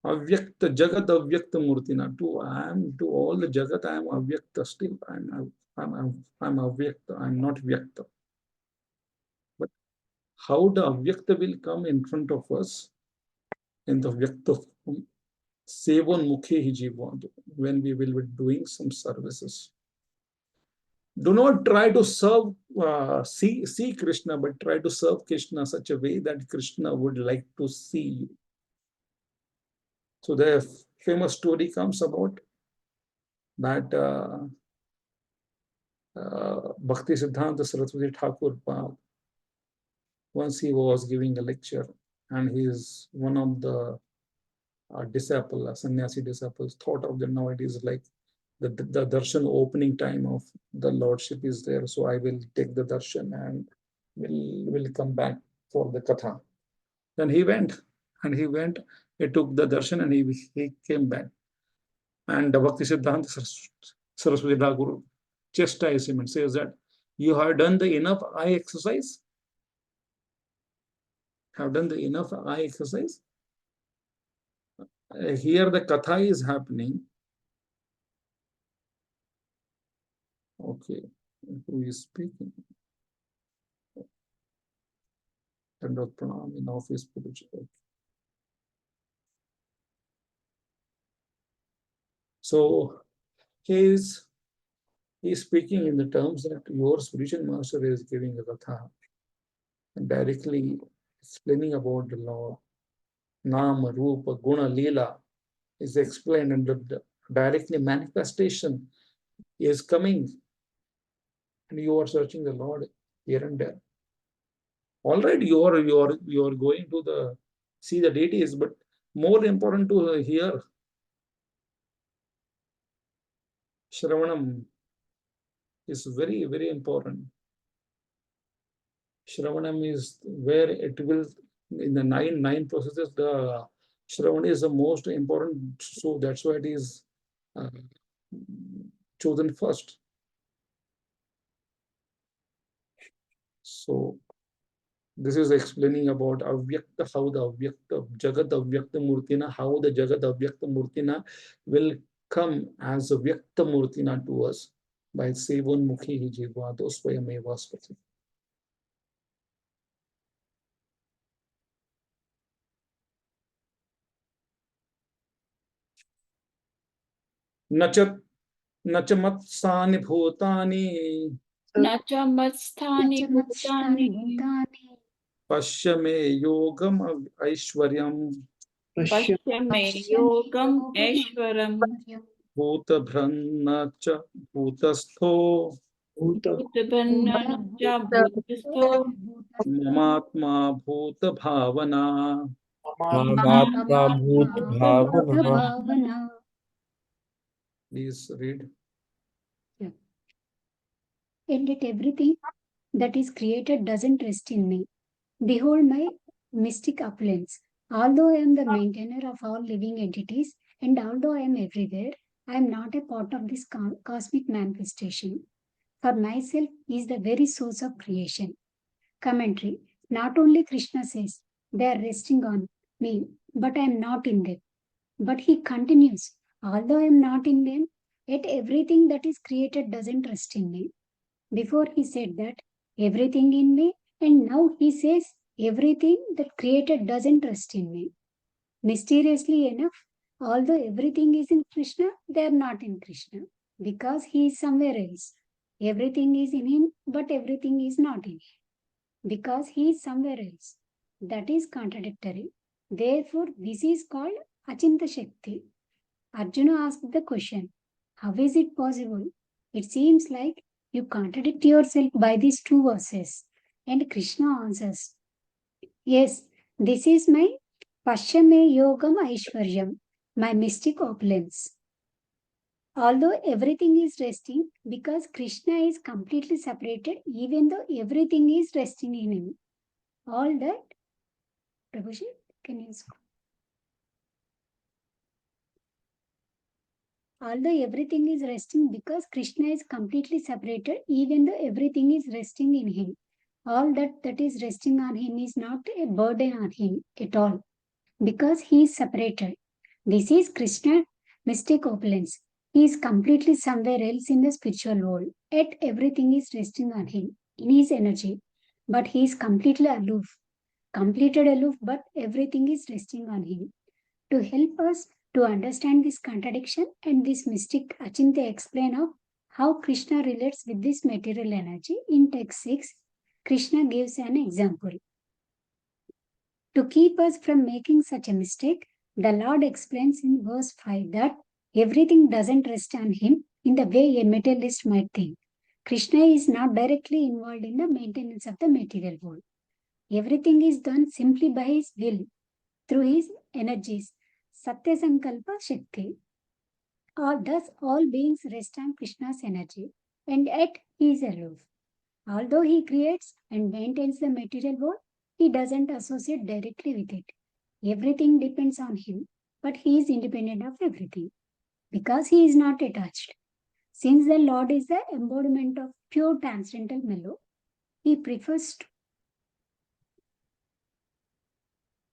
Avyakta Jagat Avyakta Murtina. To all the Jagat, I am Avyakta still. I'm Avyakta. I'm not Vyakta. But how the Avyakta will come in front of us in the Vyakta form? Sevan Mukhe hi Jivan, when we will be doing some services. Do not try to serve, see Krishna, but try to serve Krishna such a way that Krishna would like to see you. So the famous story comes about that Bhakti Siddhanta Saraswati Thakur, once he was giving a lecture, and he is one of the disciple, sannyasi disciples, thought of them. Now it is like the darshan opening time of the Lordship is there, so I will take the darshan and will come back for the katha. Then he went, he took the darshan and he came back. And Bhakti Siddhanta Saraswati Thakur chastised him and says that you have done the enough eye exercise. Have done the enough eye exercise. Here the katha is happening. Okay, who is speaking? Dandot Pranam in office. So he is speaking in the terms that your spiritual master is giving a katha and directly explaining about the law. Nama, Rupa, Guna, Leela is explained, and the directly manifestation is coming, and you are searching the Lord here and there. All right, you are going to see the deities, but more important to hear Shravanam is very, very important. Shravanam is where it will, in the nine processes, the Shravana is the most important. So that's why it is chosen first. So this is explaining about Avyakta, how the Avyakta, Jagat Avyakta Murtina, how the Jagat Avyakta Murtina will come as a Vyakta Murtina to us by Sevan Mukhi Jiva, those Swayameva Spati. Nachamatstani Bhutani Nachamatsthani Nachamatsthani bhutani bhutani Pashyame Yogam Aishwaryam pashyame yogam aishwaram Bhuta Bhrannacha Bhutastho bhutavannanacha bhutastho Mamatma Bhuta Bhavana. Mamatma Bhut Bhavana. bhavana. Please read. And yet everything that is created doesn't rest in me. Behold my mystic opulence. Although I am the maintainer of all living entities, and although I am everywhere, I am not a part of this cosmic manifestation. For myself is the very source of creation. Commentary. Not only Krishna says, they are resting on me, but I am not in them. But he continues, although I am not in them, yet everything that is created doesn't rest in me. Before he said that everything in me, and now he says everything that created doesn't rest in me. Mysteriously enough, although everything is in Krishna, they are not in Krishna because he is somewhere else. Everything is in him, but everything is not in him because he is somewhere else. That is contradictory. Therefore, this is called Achinta Shakti. Arjuna asked the question, how is it possible? It seems like you contradict yourself by these two verses. And Krishna answers, yes, this is my Pashyame Yogam Aishwaryam, my mystic opulence. Although everything is resting, because Krishna is completely separated, even though everything is resting in him. All that, Prabhuji, can you scroll? Although everything is resting, because Krishna is completely separated, even though everything is resting in him. All that is resting on him is not a burden on him at all, because he is separated. This is Krishna mystic opulence. He is completely somewhere else in the spiritual world, yet everything is resting on him, in his energy. But he is completely aloof, but everything is resting on him. To help us to understand this contradiction and this mystic, Achintya explain of how Krishna relates with this material energy. In text 6, Krishna gives an example. To keep us from making such a mistake, the Lord explains in verse 5 that everything doesn't rest on him in the way a materialist might think. Krishna is not directly involved in the maintenance of the material world. Everything is done simply by his will, through his energies, Satya Sankalpa Shakti. Thus, all beings rest on Krishna's energy, and yet he is aloof. Although he creates and maintains the material world, he doesn't associate directly with it. Everything depends on him, but he is independent of everything because he is not attached. Since the Lord is the embodiment of pure transcendental mellow, he prefers to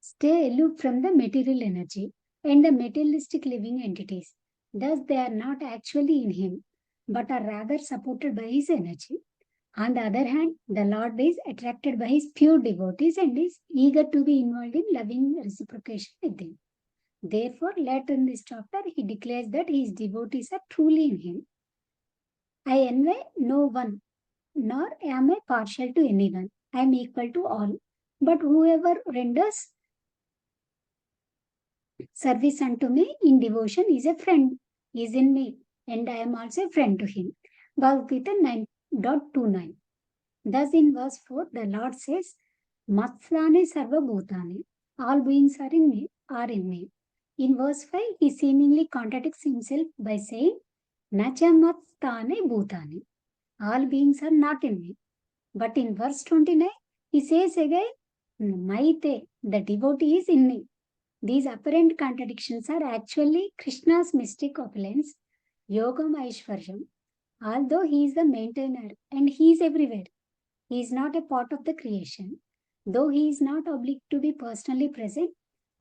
stay aloof from the material energy and the materialistic living entities. Thus, they are not actually in him, but are rather supported by his energy. On the other hand, the Lord is attracted by his pure devotees and is eager to be involved in loving reciprocation with them. Therefore, later in this chapter, he declares that his devotees are truly in him. I envy no one, nor am I partial to anyone. I am equal to all. But whoever renders service unto me in devotion is a friend, is in me, and I am also a friend to him. Bhagavadgita 9.29. Thus, in verse 4, the Lord says, Matslani sarva bhutani. All beings are in me. In verse 5, he seemingly contradicts himself by saying, Nacha matstane bhutani. All beings are not in me. But in verse 29, he says again, Maite, the devotee is in me. These apparent contradictions are actually Krishna's mystic opulence, Yogam Aishwaryam. Although he is the maintainer and he is everywhere, he is not a part of the creation. Though he is not obliged to be personally present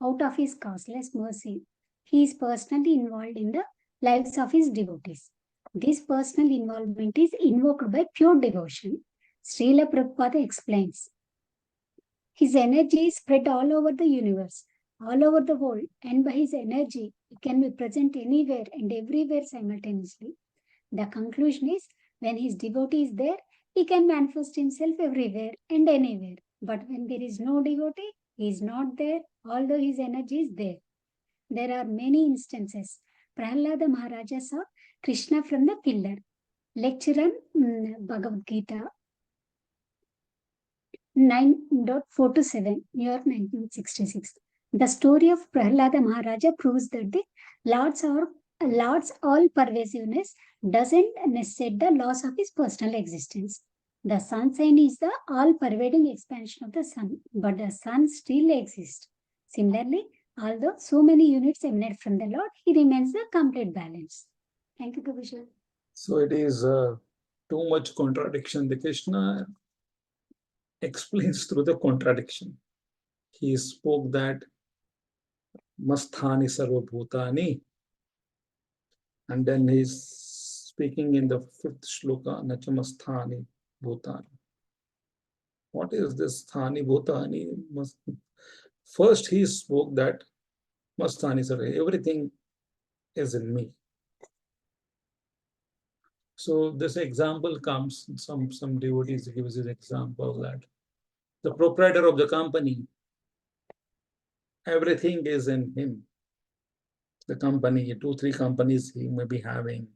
out of his causeless mercy, he is personally involved in the lives of his devotees. This personal involvement is invoked by pure devotion. Srila Prabhupada explains, his energy is spread all over the universe, all over the world, and by his energy, he can be present anywhere and everywhere simultaneously. The conclusion is, when his devotee is there, he can manifest himself everywhere and anywhere. But when there is no devotee, he is not there, although his energy is there. There are many instances. Prahlada Maharaja saw Krishna from the pillar. Lecture on Bhagavadgita 9.4 to 7, New York 1966. The story of Prahlada Maharaja proves that the Lord's all-pervasiveness doesn't necessitate the loss of his personal existence. The sunshine is the all-pervading expansion of the sun, but the sun still exists. Similarly, although so many units emanate from the Lord, he remains the complete balance. Thank you, Prabhuji. So it is too much contradiction. The Krishna explains through the contradiction. He spoke that Masthani Sarva Bhutani, and then he's speaking in the 5th shloka, Nachamasthani Bhutani. What is this Thani Bhutani? First, he spoke that Masthani Sarva, everything is in me. So this example comes, some devotees gives this example that the proprietor of the company, everything is in him. The company, 2-3 companies he may be having.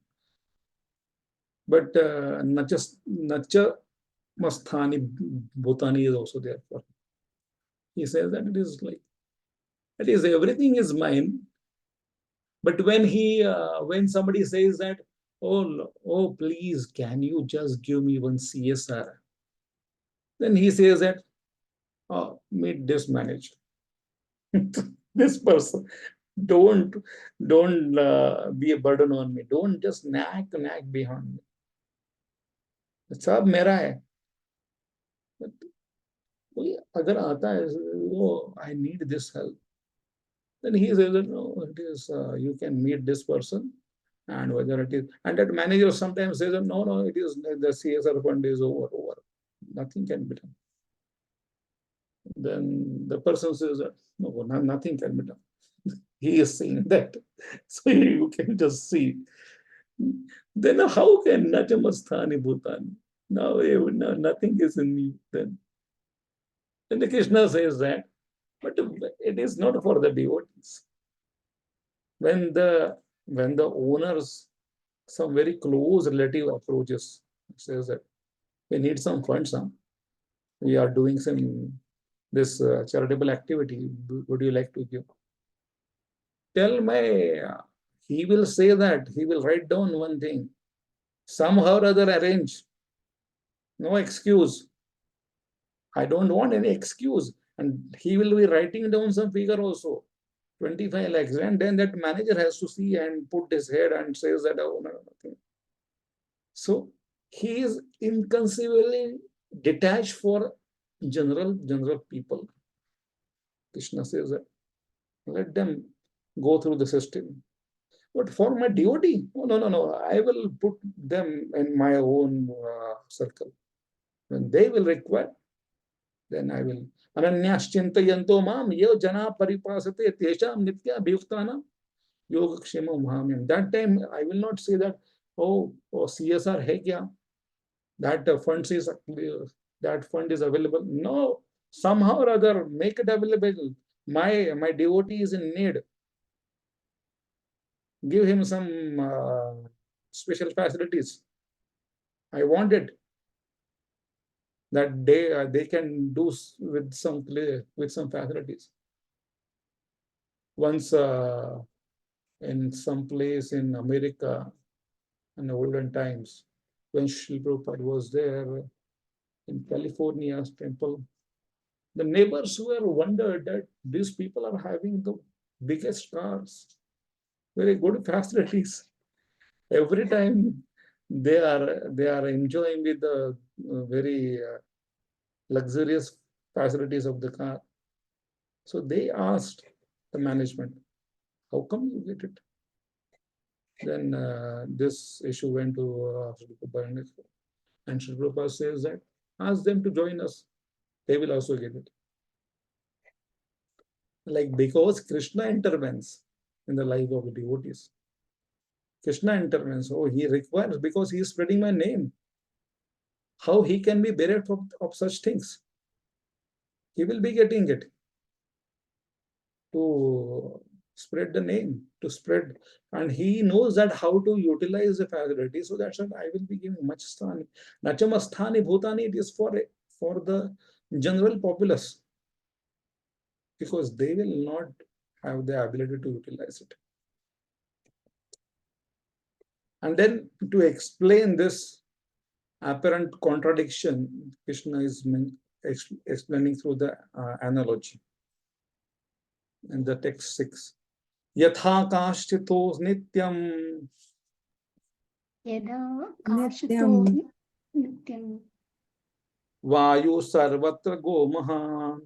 But Nacha Masthani Bhutani is also there for him. He says that it is everything is mine, But when somebody says that, oh, please, can you just give me one CSR? Then he says that, oh, meet this manager, this person. Don't be a burden on me. Don't just nag behind me. सब मेरा है. कोई अगर आता है, oh, I need this help, then he says that no, it is you can meet this person, and whether it is, and that manager sometimes says that no, it is the CSR fund is over, nothing can be done. Then the person says that no, nothing can be done. He is saying that, so you can just see. Then how can Nachamasthani Bhutani? Now nothing is in you. Then the Krishna says that, but it is not for the devotees. When the owners, some very close relative approaches, says that we need some funds, we are doing this charitable activity, would you like to give? Tell me, he will say that, he will write down one thing, somehow or other arrange, no excuse. I don't want any excuse. And he will be writing down some figure also, 25 lakhs. And then that manager has to see and put his head and says that, oh, no, nothing. So he is inconceivably detached for general people. Krishna says that, let them go through the system. But for my devotee, no, I will put them in my own circle. When they will require, then I will. Ananyaschintayanto mam yo jana paripasate tesham nitya abhyuktana yogakshema mahamyam. That time I will not say that, oh CSR hai kya? That fund is available. No, somehow or other make it available. My devotee is in need. Give him some special facilities. I want it. That they can do with some facilities. Once in some place in America in the olden times, when Srila Prabhupada was there in California's temple, the neighbors were wondered that these people are having the biggest cars, very good facilities. Every time they are enjoying with the very luxurious facilities of the car. So they asked the management, how come you get it? Then this issue went to Srila Prabhupada, and Srila Prabhupada says that, ask them to join us. They will also get it. Like, because Krishna intervenes in the life of the devotees. Krishna intervenes. Oh, he requires, because he is spreading my name. How he can be bereft of such things? He will be getting it to spread the name, to spread, and he knows that how to utilize the facility. So that's what I will be giving much sthani. Nachamasthani bhutani, it is for the general populace, because they will not have the ability to utilize it. And then to explain this apparent contradiction, Krishna is explaining through the analogy in the text 6. Yatha kashchito nityam Yada kashito nityam vayu sarvatra gomaha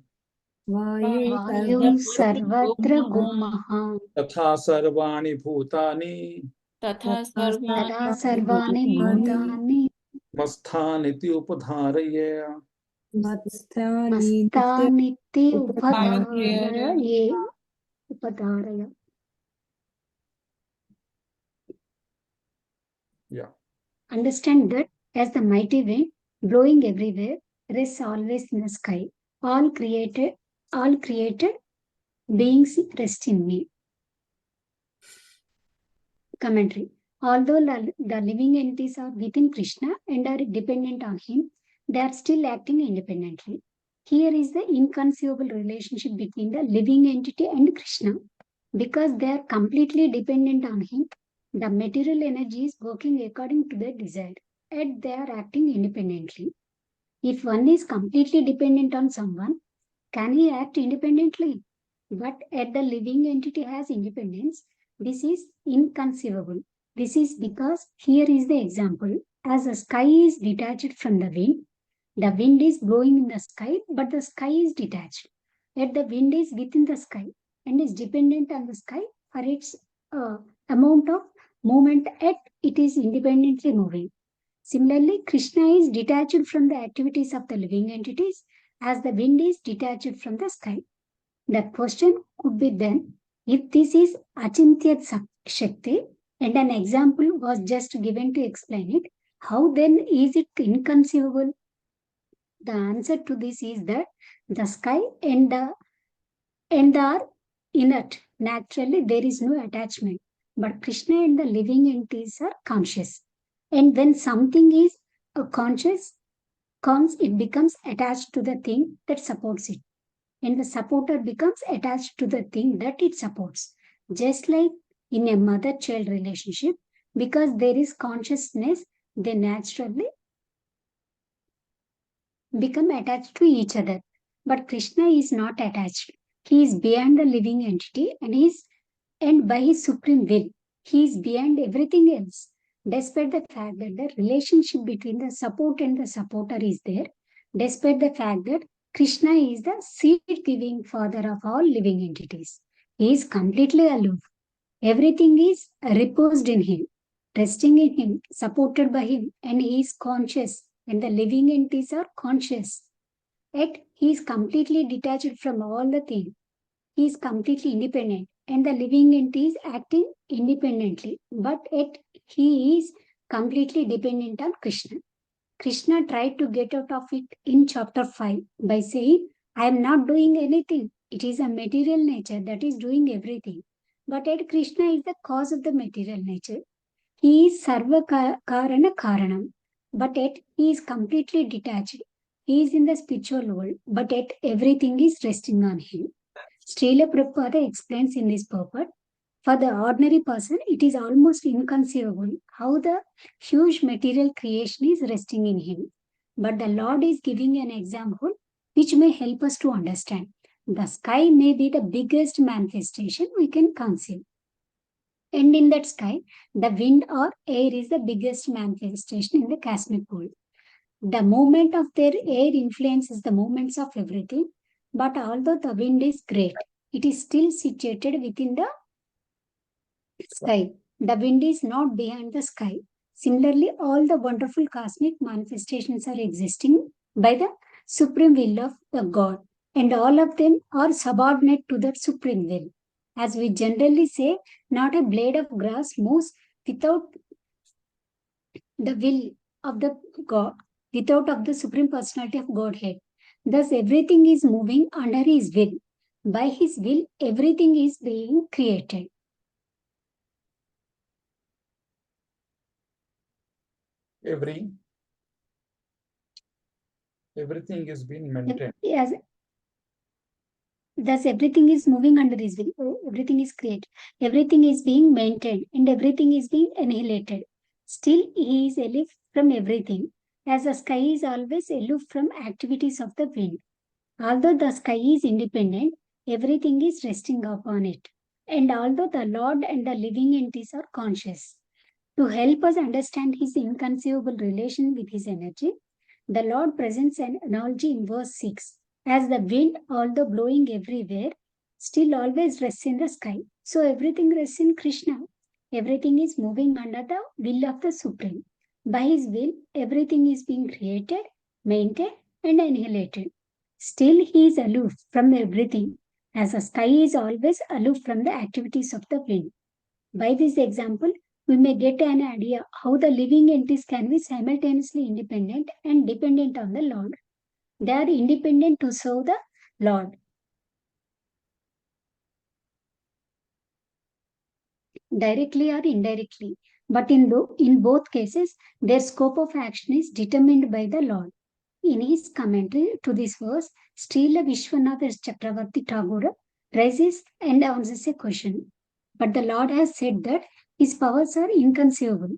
vayu sarvatra gomaha tatha sarvani bhutani Tatha tada sarvani sarvani bhutani masthaniti upadharaye. mastaniti upadharaya. Yeah. Understand that as the mighty wind blowing everywhere, rests always in the sky. All created beings rest in me. Commentary. Although the living entities are within Krishna and are dependent on him, they are still acting independently. Here is the inconceivable relationship between the living entity and Krishna. Because they are completely dependent on him, the material energy is working according to their desire, yet they are acting independently. If one is completely dependent on someone, can he act independently? But yet the living entity has independence. This is inconceivable. This is because here is the example. As the sky is detached from the wind is blowing in the sky, but the sky is detached. Yet the wind is within the sky and is dependent on the sky for its amount of movement, yet it is independently moving. Similarly, Krishna is detached from the activities of the living entities as the wind is detached from the sky. The question could be then, if this is Achintya Shakti and an example was just given to explain it, how then is it inconceivable? The answer to this is that the sky and are inert. Naturally, there is no attachment. But Krishna and the living entities are conscious. And when something is conscious, it becomes attached to the thing that supports it. And the supporter becomes attached to the thing that it supports. Just like in a mother-child relationship, because there is consciousness, they naturally become attached to each other. But Krishna is not attached. He is beyond the living entity and by his supreme will, he is beyond everything else. Despite the fact that the relationship between the support and the supporter is there, despite the fact that Krishna is the seed-giving father of all living entities. He is completely aloof. Everything is reposed in him, resting in him, supported by him, and he is conscious, and the living entities are conscious. Yet he is completely detached from all the things. He is completely independent, and the living entity is acting independently, but yet he is completely dependent on Krishna. Krishna tried to get out of it in chapter 5 by saying, I am not doing anything. It is a material nature that is doing everything. But yet Krishna is the cause of the material nature. He is Sarva Karana Karanam. But yet he is completely detached. He is in the spiritual world, but yet everything is resting on him. Srila Prabhupada explains in this purport, for the ordinary person, it is almost inconceivable how the huge material creation is resting in him. But the Lord is giving an example which may help us to understand. The sky may be the biggest manifestation we can conceive. And in that sky, the wind or air is the biggest manifestation in the cosmic world. The movement of their air influences the movements of everything. But although the wind is great, it is still situated within the sky. The wind is not behind the sky. Similarly, all the wonderful cosmic manifestations are existing by the supreme will of the God, and all of them are subordinate to that supreme will. As we generally say, not a blade of grass moves without the will of the God, without of the supreme personality of Godhead. Thus, everything is moving under his will. By his will, everything is being created. Everything is being maintained. Yes. Thus, everything is moving under his will. Everything is created. Everything is being maintained and everything is being annihilated. Still, he is aloof from everything, as the sky is always aloof from activities of the wind. Although the sky is independent, everything is resting upon it. And although the Lord and the living entities are conscious, to help us understand his inconceivable relation with his energy, the Lord presents an analogy in verse 6. As the wind, although blowing everywhere, still always rests in the sky. So everything rests in Krishna. Everything is moving under the will of the Supreme. By his will, everything is being created, maintained, and annihilated. Still, he is aloof from everything, as the sky is always aloof from the activities of the wind. By this example, we may get an idea how the living entities can be simultaneously independent and dependent on the Lord. They are independent to serve the Lord, directly or indirectly. But in both cases, their scope of action is determined by the Lord. In his commentary to this verse, Srila Vishwanath Chakravarti Tagore raises and answers a question. But the Lord has said that his powers are inconceivable.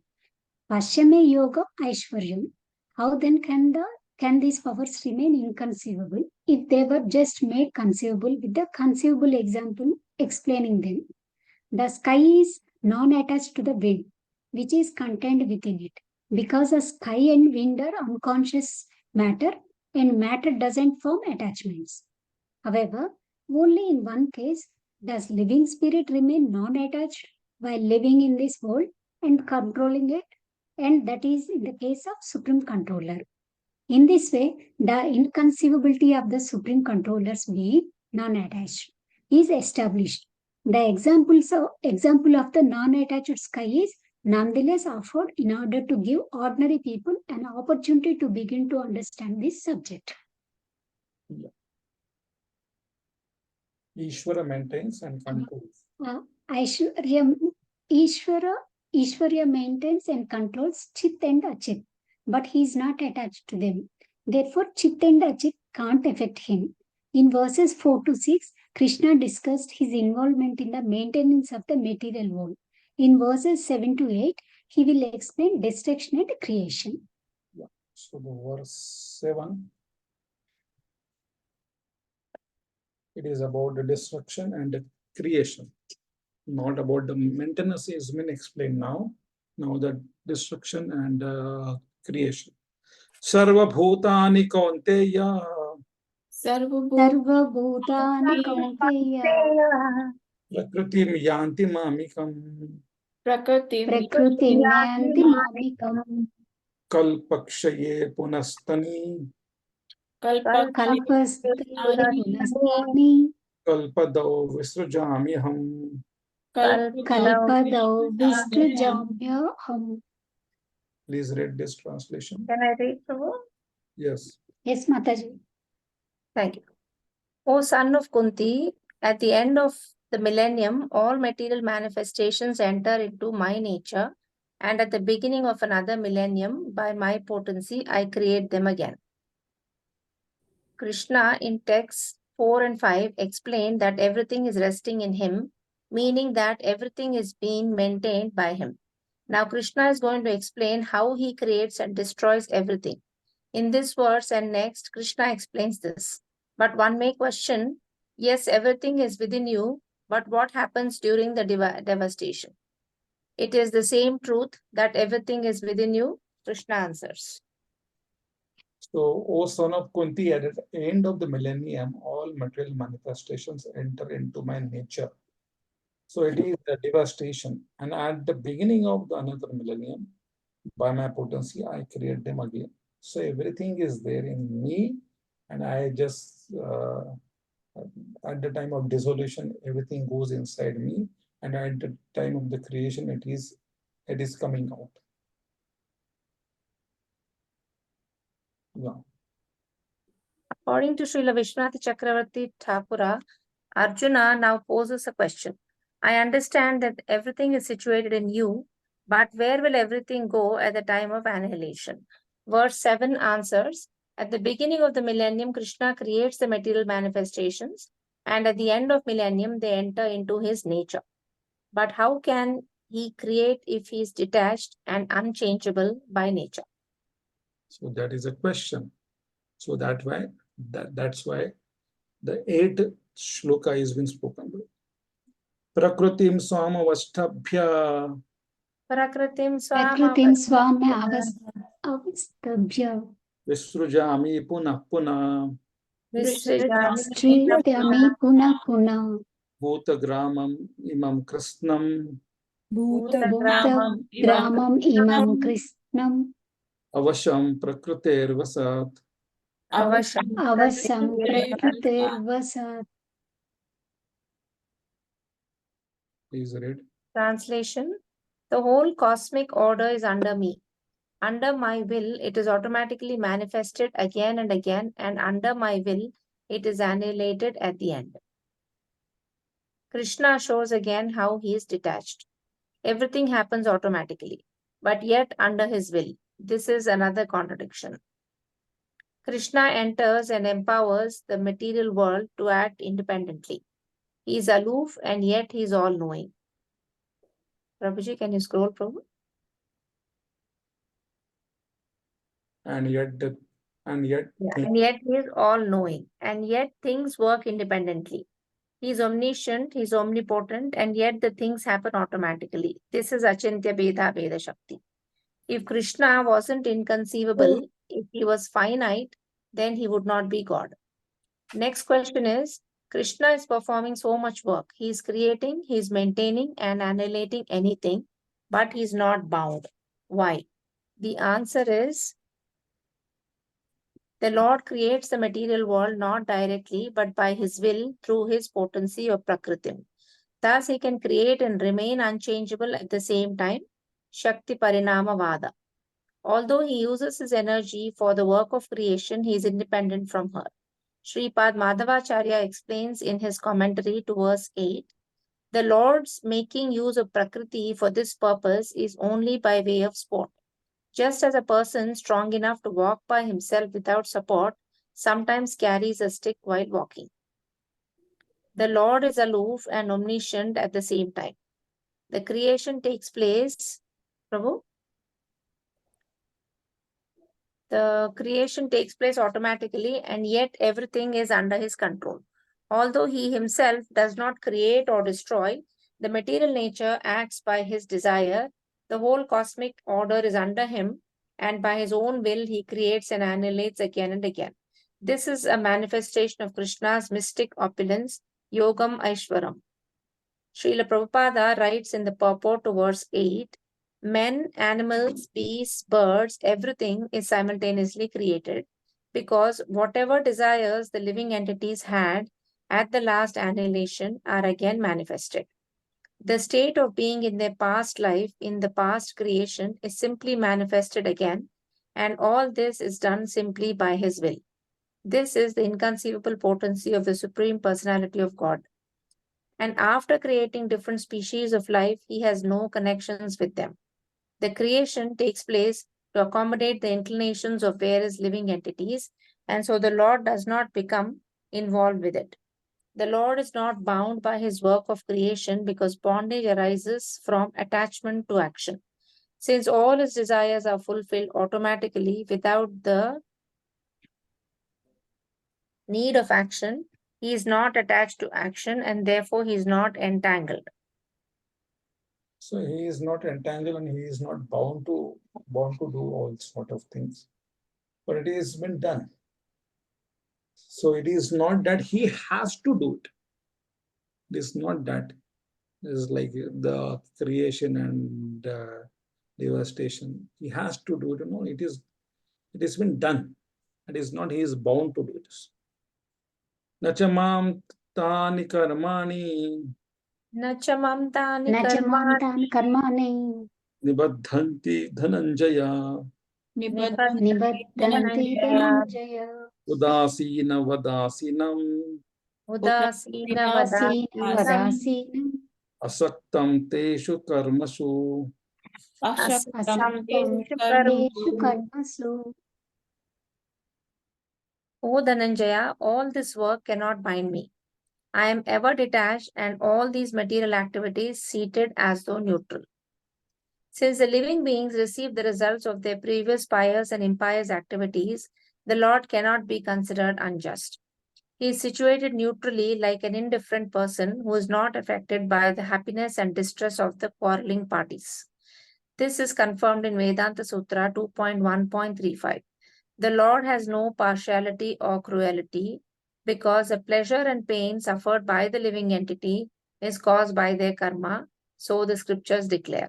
Pashyame yoga aishwaryam. How then can these powers remain inconceivable if they were just made conceivable with the conceivable example explaining them? The sky is non-attached to the wind, which is contained within it. Because the sky and wind are unconscious matter and matter doesn't form attachments. However, only in one case does living spirit remain non-attached while living in this world and controlling it, and that is in the case of Supreme Controller. In this way, the inconceivability of the Supreme Controllers being non-attached is established. The example of the non-attached sky is nonetheless offered in order to give ordinary people an opportunity to begin to understand this subject. Ishvara maintains and controls. Ishwarya maintains and controls Chit and Achit, but he is not attached to them. Therefore, Chit and Achit can't affect him. In verses 4 to 6, Krishna discussed his involvement in the maintenance of the material world. In verses 7 to 8, he will explain destruction and creation. Yeah. So the verse 7, it is about the destruction and the creation, not about the maintenance has been explained now. Now the destruction and creation. Sarva bhutani kaunteya Sarvabhutani Kaunteya prakritim yanti mamikam Prakriti Prakritim Yanti Mamikam kalpakshaye punastani Kalpastani Punastani kalpadau visrujamiham. Kalpadau Vistujamyaham. Please read this translation. Can I read, Prabhu? Yes. Yes, Mataji. Thank you. O son of Kunti, at the end of the millennium, all material manifestations enter into my nature, and at the beginning of another millennium, by my potency, I create them again. Krishna in texts 4 and 5 explained that everything is resting in him, meaning that everything is being maintained by him. Now Krishna is going to explain how he creates and destroys everything. In this verse and next, Krishna explains this. But one may question, yes, everything is within you, but what happens during the devastation? It is the same truth that everything is within you, Krishna answers. So, O son of Kunti, at the end of the millennium, all material manifestations enter into my nature. So it is the devastation. And at the beginning of another millennium, by my potency, I create them again. So everything is there in me, and I just, at the time of dissolution, everything goes inside me, and at the time of the creation, it is coming out. Yeah. According to Srila Vishwanath Chakravarti Thapura, Arjuna now poses a question. I understand that everything is situated in you, but where will everything go at the time of annihilation? Verse 7 answers, at the beginning of the millennium, Krishna creates the material manifestations, and at the end of millennium, they enter into his nature. But how can he create if he is detached and unchangeable by nature? So that is a question. So that's why the 8th shloka is been spoken. Prakritim swamavastabhya Prakritim Swami Avastabhya visrujami punah punah Sridhyami Puna Puna bhutagramam imam krishnam Bhuta Gramam Imam Krishnam avasham prakriter vasat. Avasam Prakriter Vasat. Please read. Translation. The whole cosmic order is under me. Under my will, it is automatically manifested again and again, and under my will, it is annihilated at the end. Krishna shows again how he is detached. Everything happens automatically, but yet under his will. This is another contradiction. Krishna enters and empowers the material world to act independently. He is aloof and yet he is all-knowing. Prabhuji, can you scroll, Prabhu? And yet, Yeah. And yet he is all-knowing, and yet things work independently. He is omniscient, he is omnipotent, and yet the things happen automatically. This is Achintya Bheda Bheda Shakti. If Krishna wasn't inconceivable, if he was finite, then he would not be God. Next question is, Krishna is performing so much work. He is creating, he is maintaining and annihilating anything, but he is not bound. Why? The answer is, the Lord creates the material world not directly, but by his will through his potency of Prakritim. Thus, he can create and remain unchangeable at the same time. Shakti Parinama Vada. Although he uses his energy for the work of creation, he is independent from her. Sripad Madhavacharya explains in his commentary to verse 8, the Lord's making use of Prakriti for this purpose is only by way of sport. Just as a person strong enough to walk by himself without support sometimes carries a stick while walking. The Lord is aloof and omniscient at the same time. The creation takes place, Prabhu? The creation takes place automatically, and yet everything is under his control. Although he himself does not create or destroy, the material nature acts by his desire. The whole cosmic order is under him, and by his own will, he creates and annihilates again and again. This is a manifestation of Krishna's mystic opulence, Yogam Aishwaram. Srila Prabhupada writes in the purport to verse 8, men, animals, beasts, birds, everything is simultaneously created because whatever desires the living entities had at the last annihilation are again manifested. The state of being in their past life, in the past creation, is simply manifested again, and all this is done simply by his will. This is the inconceivable potency of the Supreme Personality of God. And after creating different species of life, he has no connections with them. The creation takes place to accommodate the inclinations of various living entities, and so the Lord does not become involved with it. The Lord is not bound by his work of creation because bondage arises from attachment to action. Since all his desires are fulfilled automatically without the need of action, he is not attached to action and therefore he is not entangled. So he is not entangled and he is not bound to do all sort of things. But it has been done. So it is not that he has to do it. It is not that. It is like the creation and devastation. He has to do it. No, it has been done. It is not he is bound to do it. Nachamam tani karmani Nachamam tani न च मां तानि कर्माणि nibadhanti dhananjaya निबद्धन्ति Dhananjay udasina vadasinam Udasina उदासीन वदासीनं asaktam teshu karmasu. Ashaktam असक्तेषु कर्मसु. O Dhananjaya, all this work cannot bind me. I am ever detached and all these material activities seated as though neutral. Since the living beings receive the results of their previous pious and impious activities, the Lord cannot be considered unjust. He is situated neutrally like an indifferent person who is not affected by the happiness and distress of the quarreling parties. This is confirmed in Vedanta Sutra 2.1.35. The Lord has no partiality or cruelty because the pleasure and pain suffered by the living entity is caused by their karma, so the scriptures declare.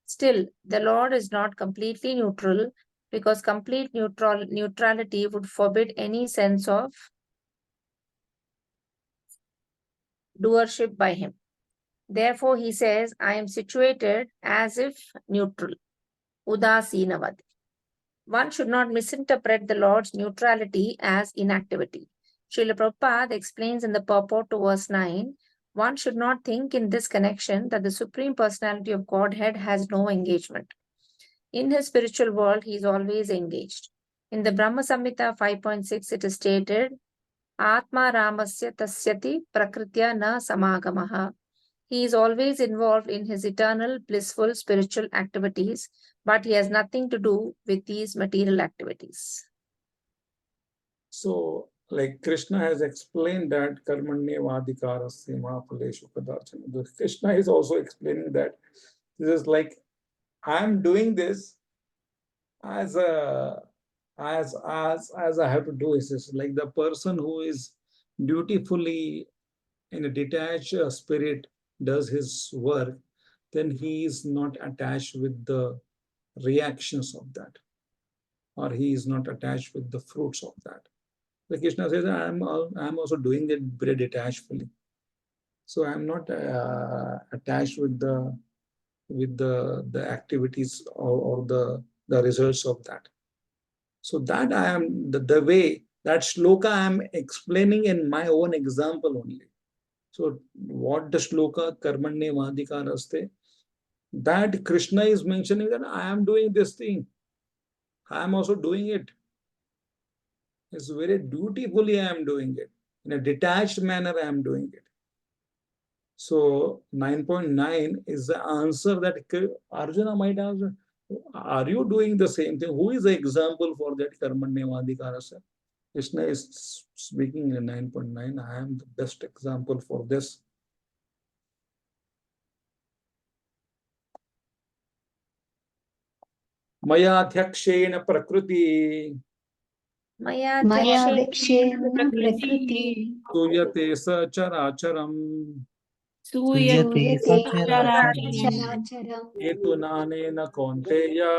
Still, the Lord is not completely neutral because complete neutrality would forbid any sense of doership by him. Therefore, he says, I am situated as if neutral. Udasinavad. One should not misinterpret the Lord's neutrality as inactivity. Srila Prabhupada explains in the purport to verse 9, one should not think in this connection that the Supreme Personality of Godhead has no engagement. In his spiritual world, he is always engaged. In the Brahma Samhita 5.6, it is stated, Atma Ramasya tasyati prakritya na samagamaha. He is always involved in his eternal, blissful spiritual activities, but he has nothing to do with these material activities. So, like Krishna has explained that karmanye vadhikarasya mahaphaleshu kadarchana. Krishna is also explaining that this is like I'm doing this as a as I have to do. Is like the person who is dutifully in a detached spirit does his work, then he is not attached with the reactions of that, or he is not attached with the fruits of that. The Krishna says, I'm also doing it very detachedly. So I'm not attached with the activities or the results of that. So that I am the way that shloka I am explaining in my own example only. So what the shloka karmanye vadhikaraste, that Krishna is mentioning that I am doing this thing. I am also doing it. It's very dutifully I am doing it. In a detached manner I am doing it. So 9.9 is the answer that Arjuna might ask, are you doing the same thing? Who is the example for that karmanye vadhikarasya? Krishna is speaking in 9.9. I am the best example for this. Mayadhyakshena prakriti Maya Maya Dhyakshena Vikshena Prakriti suyate sa characharam Suyate Suyate Sacharacharam Characharam etunanena kaunteya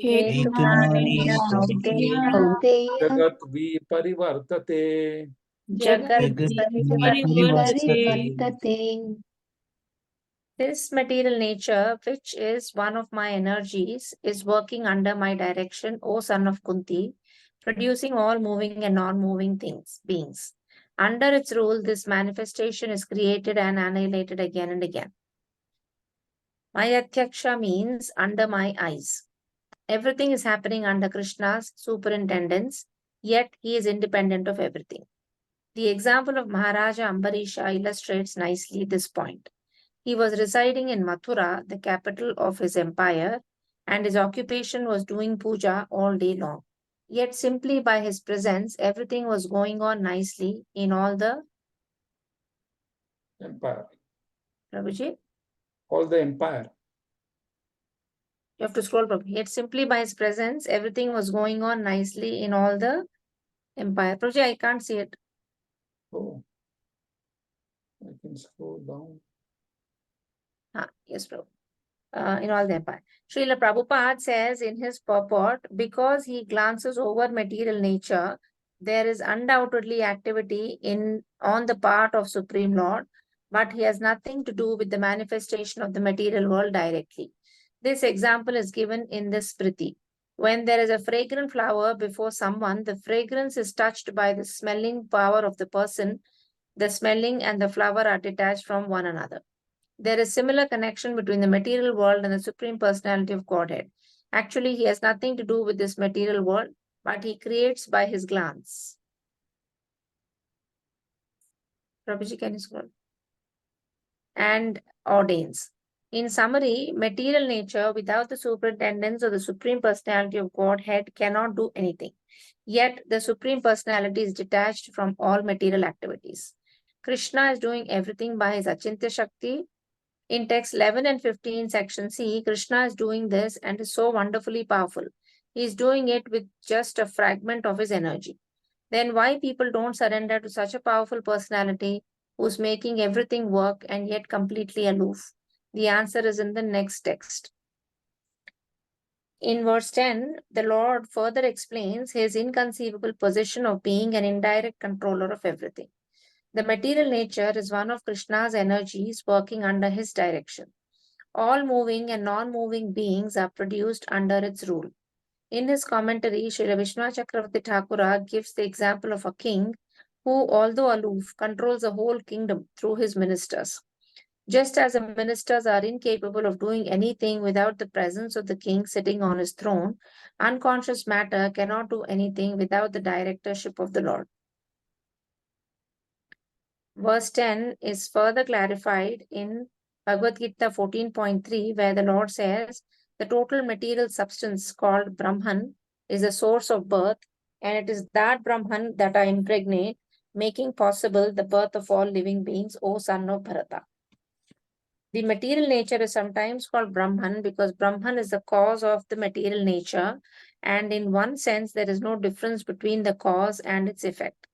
Etunani Hetunanena Kaunteya Kaunteya Kaunteya jagat viparivartate. Jagat Jagati Parivartate. Parivartate. This material nature, which is one of my energies, is working under my direction, O son of Kunti, producing all moving and non-moving beings. Under its rule, this manifestation is created and annihilated again and again. Mayatyaksha means under my eyes. Everything is happening under Krishna's superintendence, yet he is independent of everything. The example of Maharaja Ambarisha illustrates nicely this point. He was residing in Mathura, the capital of his empire, and his occupation was doing puja all day long. Yet simply by his presence, everything was going on nicely in all the Empire. Prabhuji, All the empire. you have to scroll Prabhuji. Yet simply by his presence, everything was going on nicely in all the empire. Prabhuji, I can't see it. Oh, I can scroll down. Yes, Prabhu. In all the empire. Srila Prabhupada says in his purport, because he glances over material nature, there is undoubtedly activity on the part of Supreme Lord, but he has nothing to do with the manifestation of the material world directly. This example is given in this Spriti. When there is a fragrant flower before someone, the fragrance is touched by the smelling power of the person. The smelling and the flower are detached from one another. There is similar connection between the material world and the Supreme Personality of Godhead. Actually, he has nothing to do with this material world, but he creates by his glance. Prabhuji, can you scroll? And ordains. In summary, material nature without the superintendence of the Supreme Personality of Godhead cannot do anything. Yet, the Supreme Personality is detached from all material activities. Krishna is doing everything by his Achintya Shakti. In text 11 and 15, section C, Krishna is doing this and is so wonderfully powerful. He is doing it with just a fragment of his energy. Then why people don't surrender to such a powerful personality who's making everything work and yet completely aloof? The answer is in the next text. In verse 10, the Lord further explains his inconceivable position of being an indirect controller of everything. The material nature is one of Krishna's energies working under his direction. All moving and non-moving beings are produced under its rule. In his commentary, Srila Vishnu Chakravarti Thakura gives the example of a king who, although aloof, controls the whole kingdom through his ministers. Just as the ministers are incapable of doing anything without the presence of the king sitting on his throne, unconscious matter cannot do anything without the directorship of the Lord. Verse 10 is further clarified in Bhagavadgita 14.3, where the Lord says, the total material substance called Brahman is the source of birth, and it is that Brahman that I impregnate, making possible the birth of all living beings, O son of Bharata. The material nature is sometimes called Brahman because Brahman is the cause of the material nature, and in one sense, there is no difference between the cause and its effect.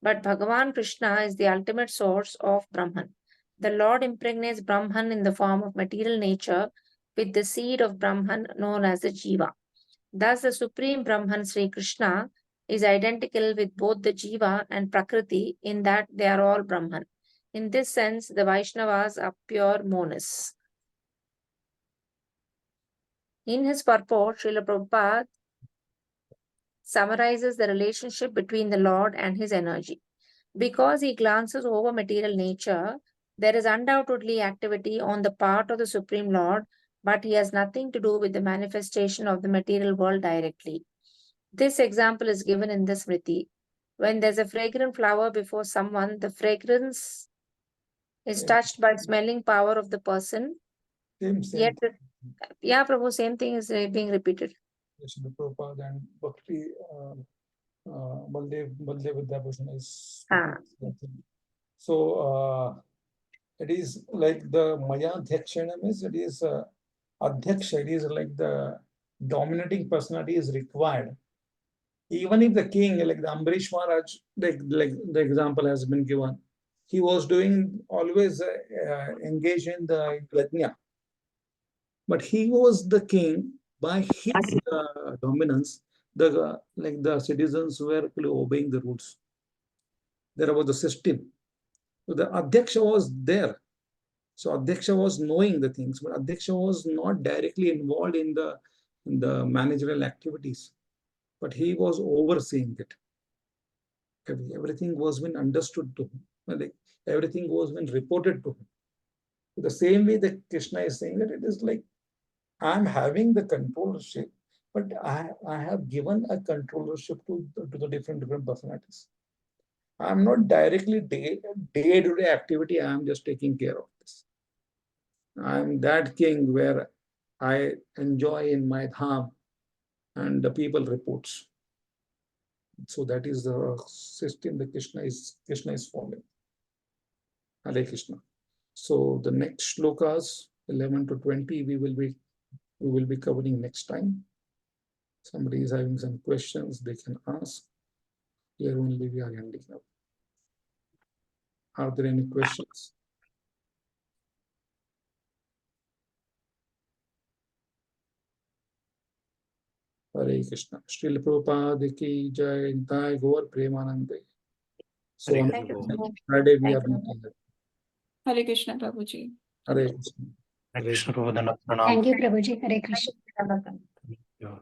But Bhagavan Krishna is the ultimate source of Brahman. The Lord impregnates Brahman in the form of material nature with the seed of Brahman known as the Jiva. Thus, the supreme Brahman, Sri Krishna, is identical with both the Jiva and Prakriti in that they are all Brahman. In this sense, the Vaishnavas are pure monists. In his purport, Srila Prabhupada summarizes the relationship between the Lord and his energy. Because he glances over material nature, there is undoubtedly activity on the part of the Supreme Lord, but he has nothing to do with the manifestation of the material world directly. This example is given in the Smriti. When there's a fragrant flower before someone, the fragrance is touched by smelling power of the person. Same. Yet, yeah, Prabhu, same thing is being repeated. Srila Prabhupada and Bhakti, Baldev Vidyabhushan is Ah. so it is like the Maya Dhyakshanam is, it is Adhyaksha, it is like the dominating personality is required. Even if the king, like the Ambarish Maharaj, like the example has been given, he was doing always engaged in the yajna. But he was the king by his dominance. The citizens were actually obeying the rules. There was the system. So the Adhyaksha was there. So Adhyaksha was knowing the things, but Adhyaksha was not directly involved in the managerial activities, but he was overseeing it. Everything was being understood to him. Like everything was being reported to him. The same way that Krishna is saying that it is like I'm having the controllership, but I have given a controllership to the different personalities. I'm not directly day-to-day activity. I'm just taking care of this. I'm that king where I enjoy in my dham and the people reports. So that is the system that Krishna is following. Hare Krishna. So the next shlokas 11 to 20 we will be covering next time. Somebody is having some questions they can ask. Here only we are ending up. Are there any questions? Hare Krishna. Srila Prabhupada ki jai, Nitai Gaur Premanande. So on Thank you. Friday we are Thank you. meeting. Hare Krishna, Prabhuji. Hare Krishna. Krishna Prabhupada, Thank you, Prabhuji. Hare Krishna. Thank you. Pranam.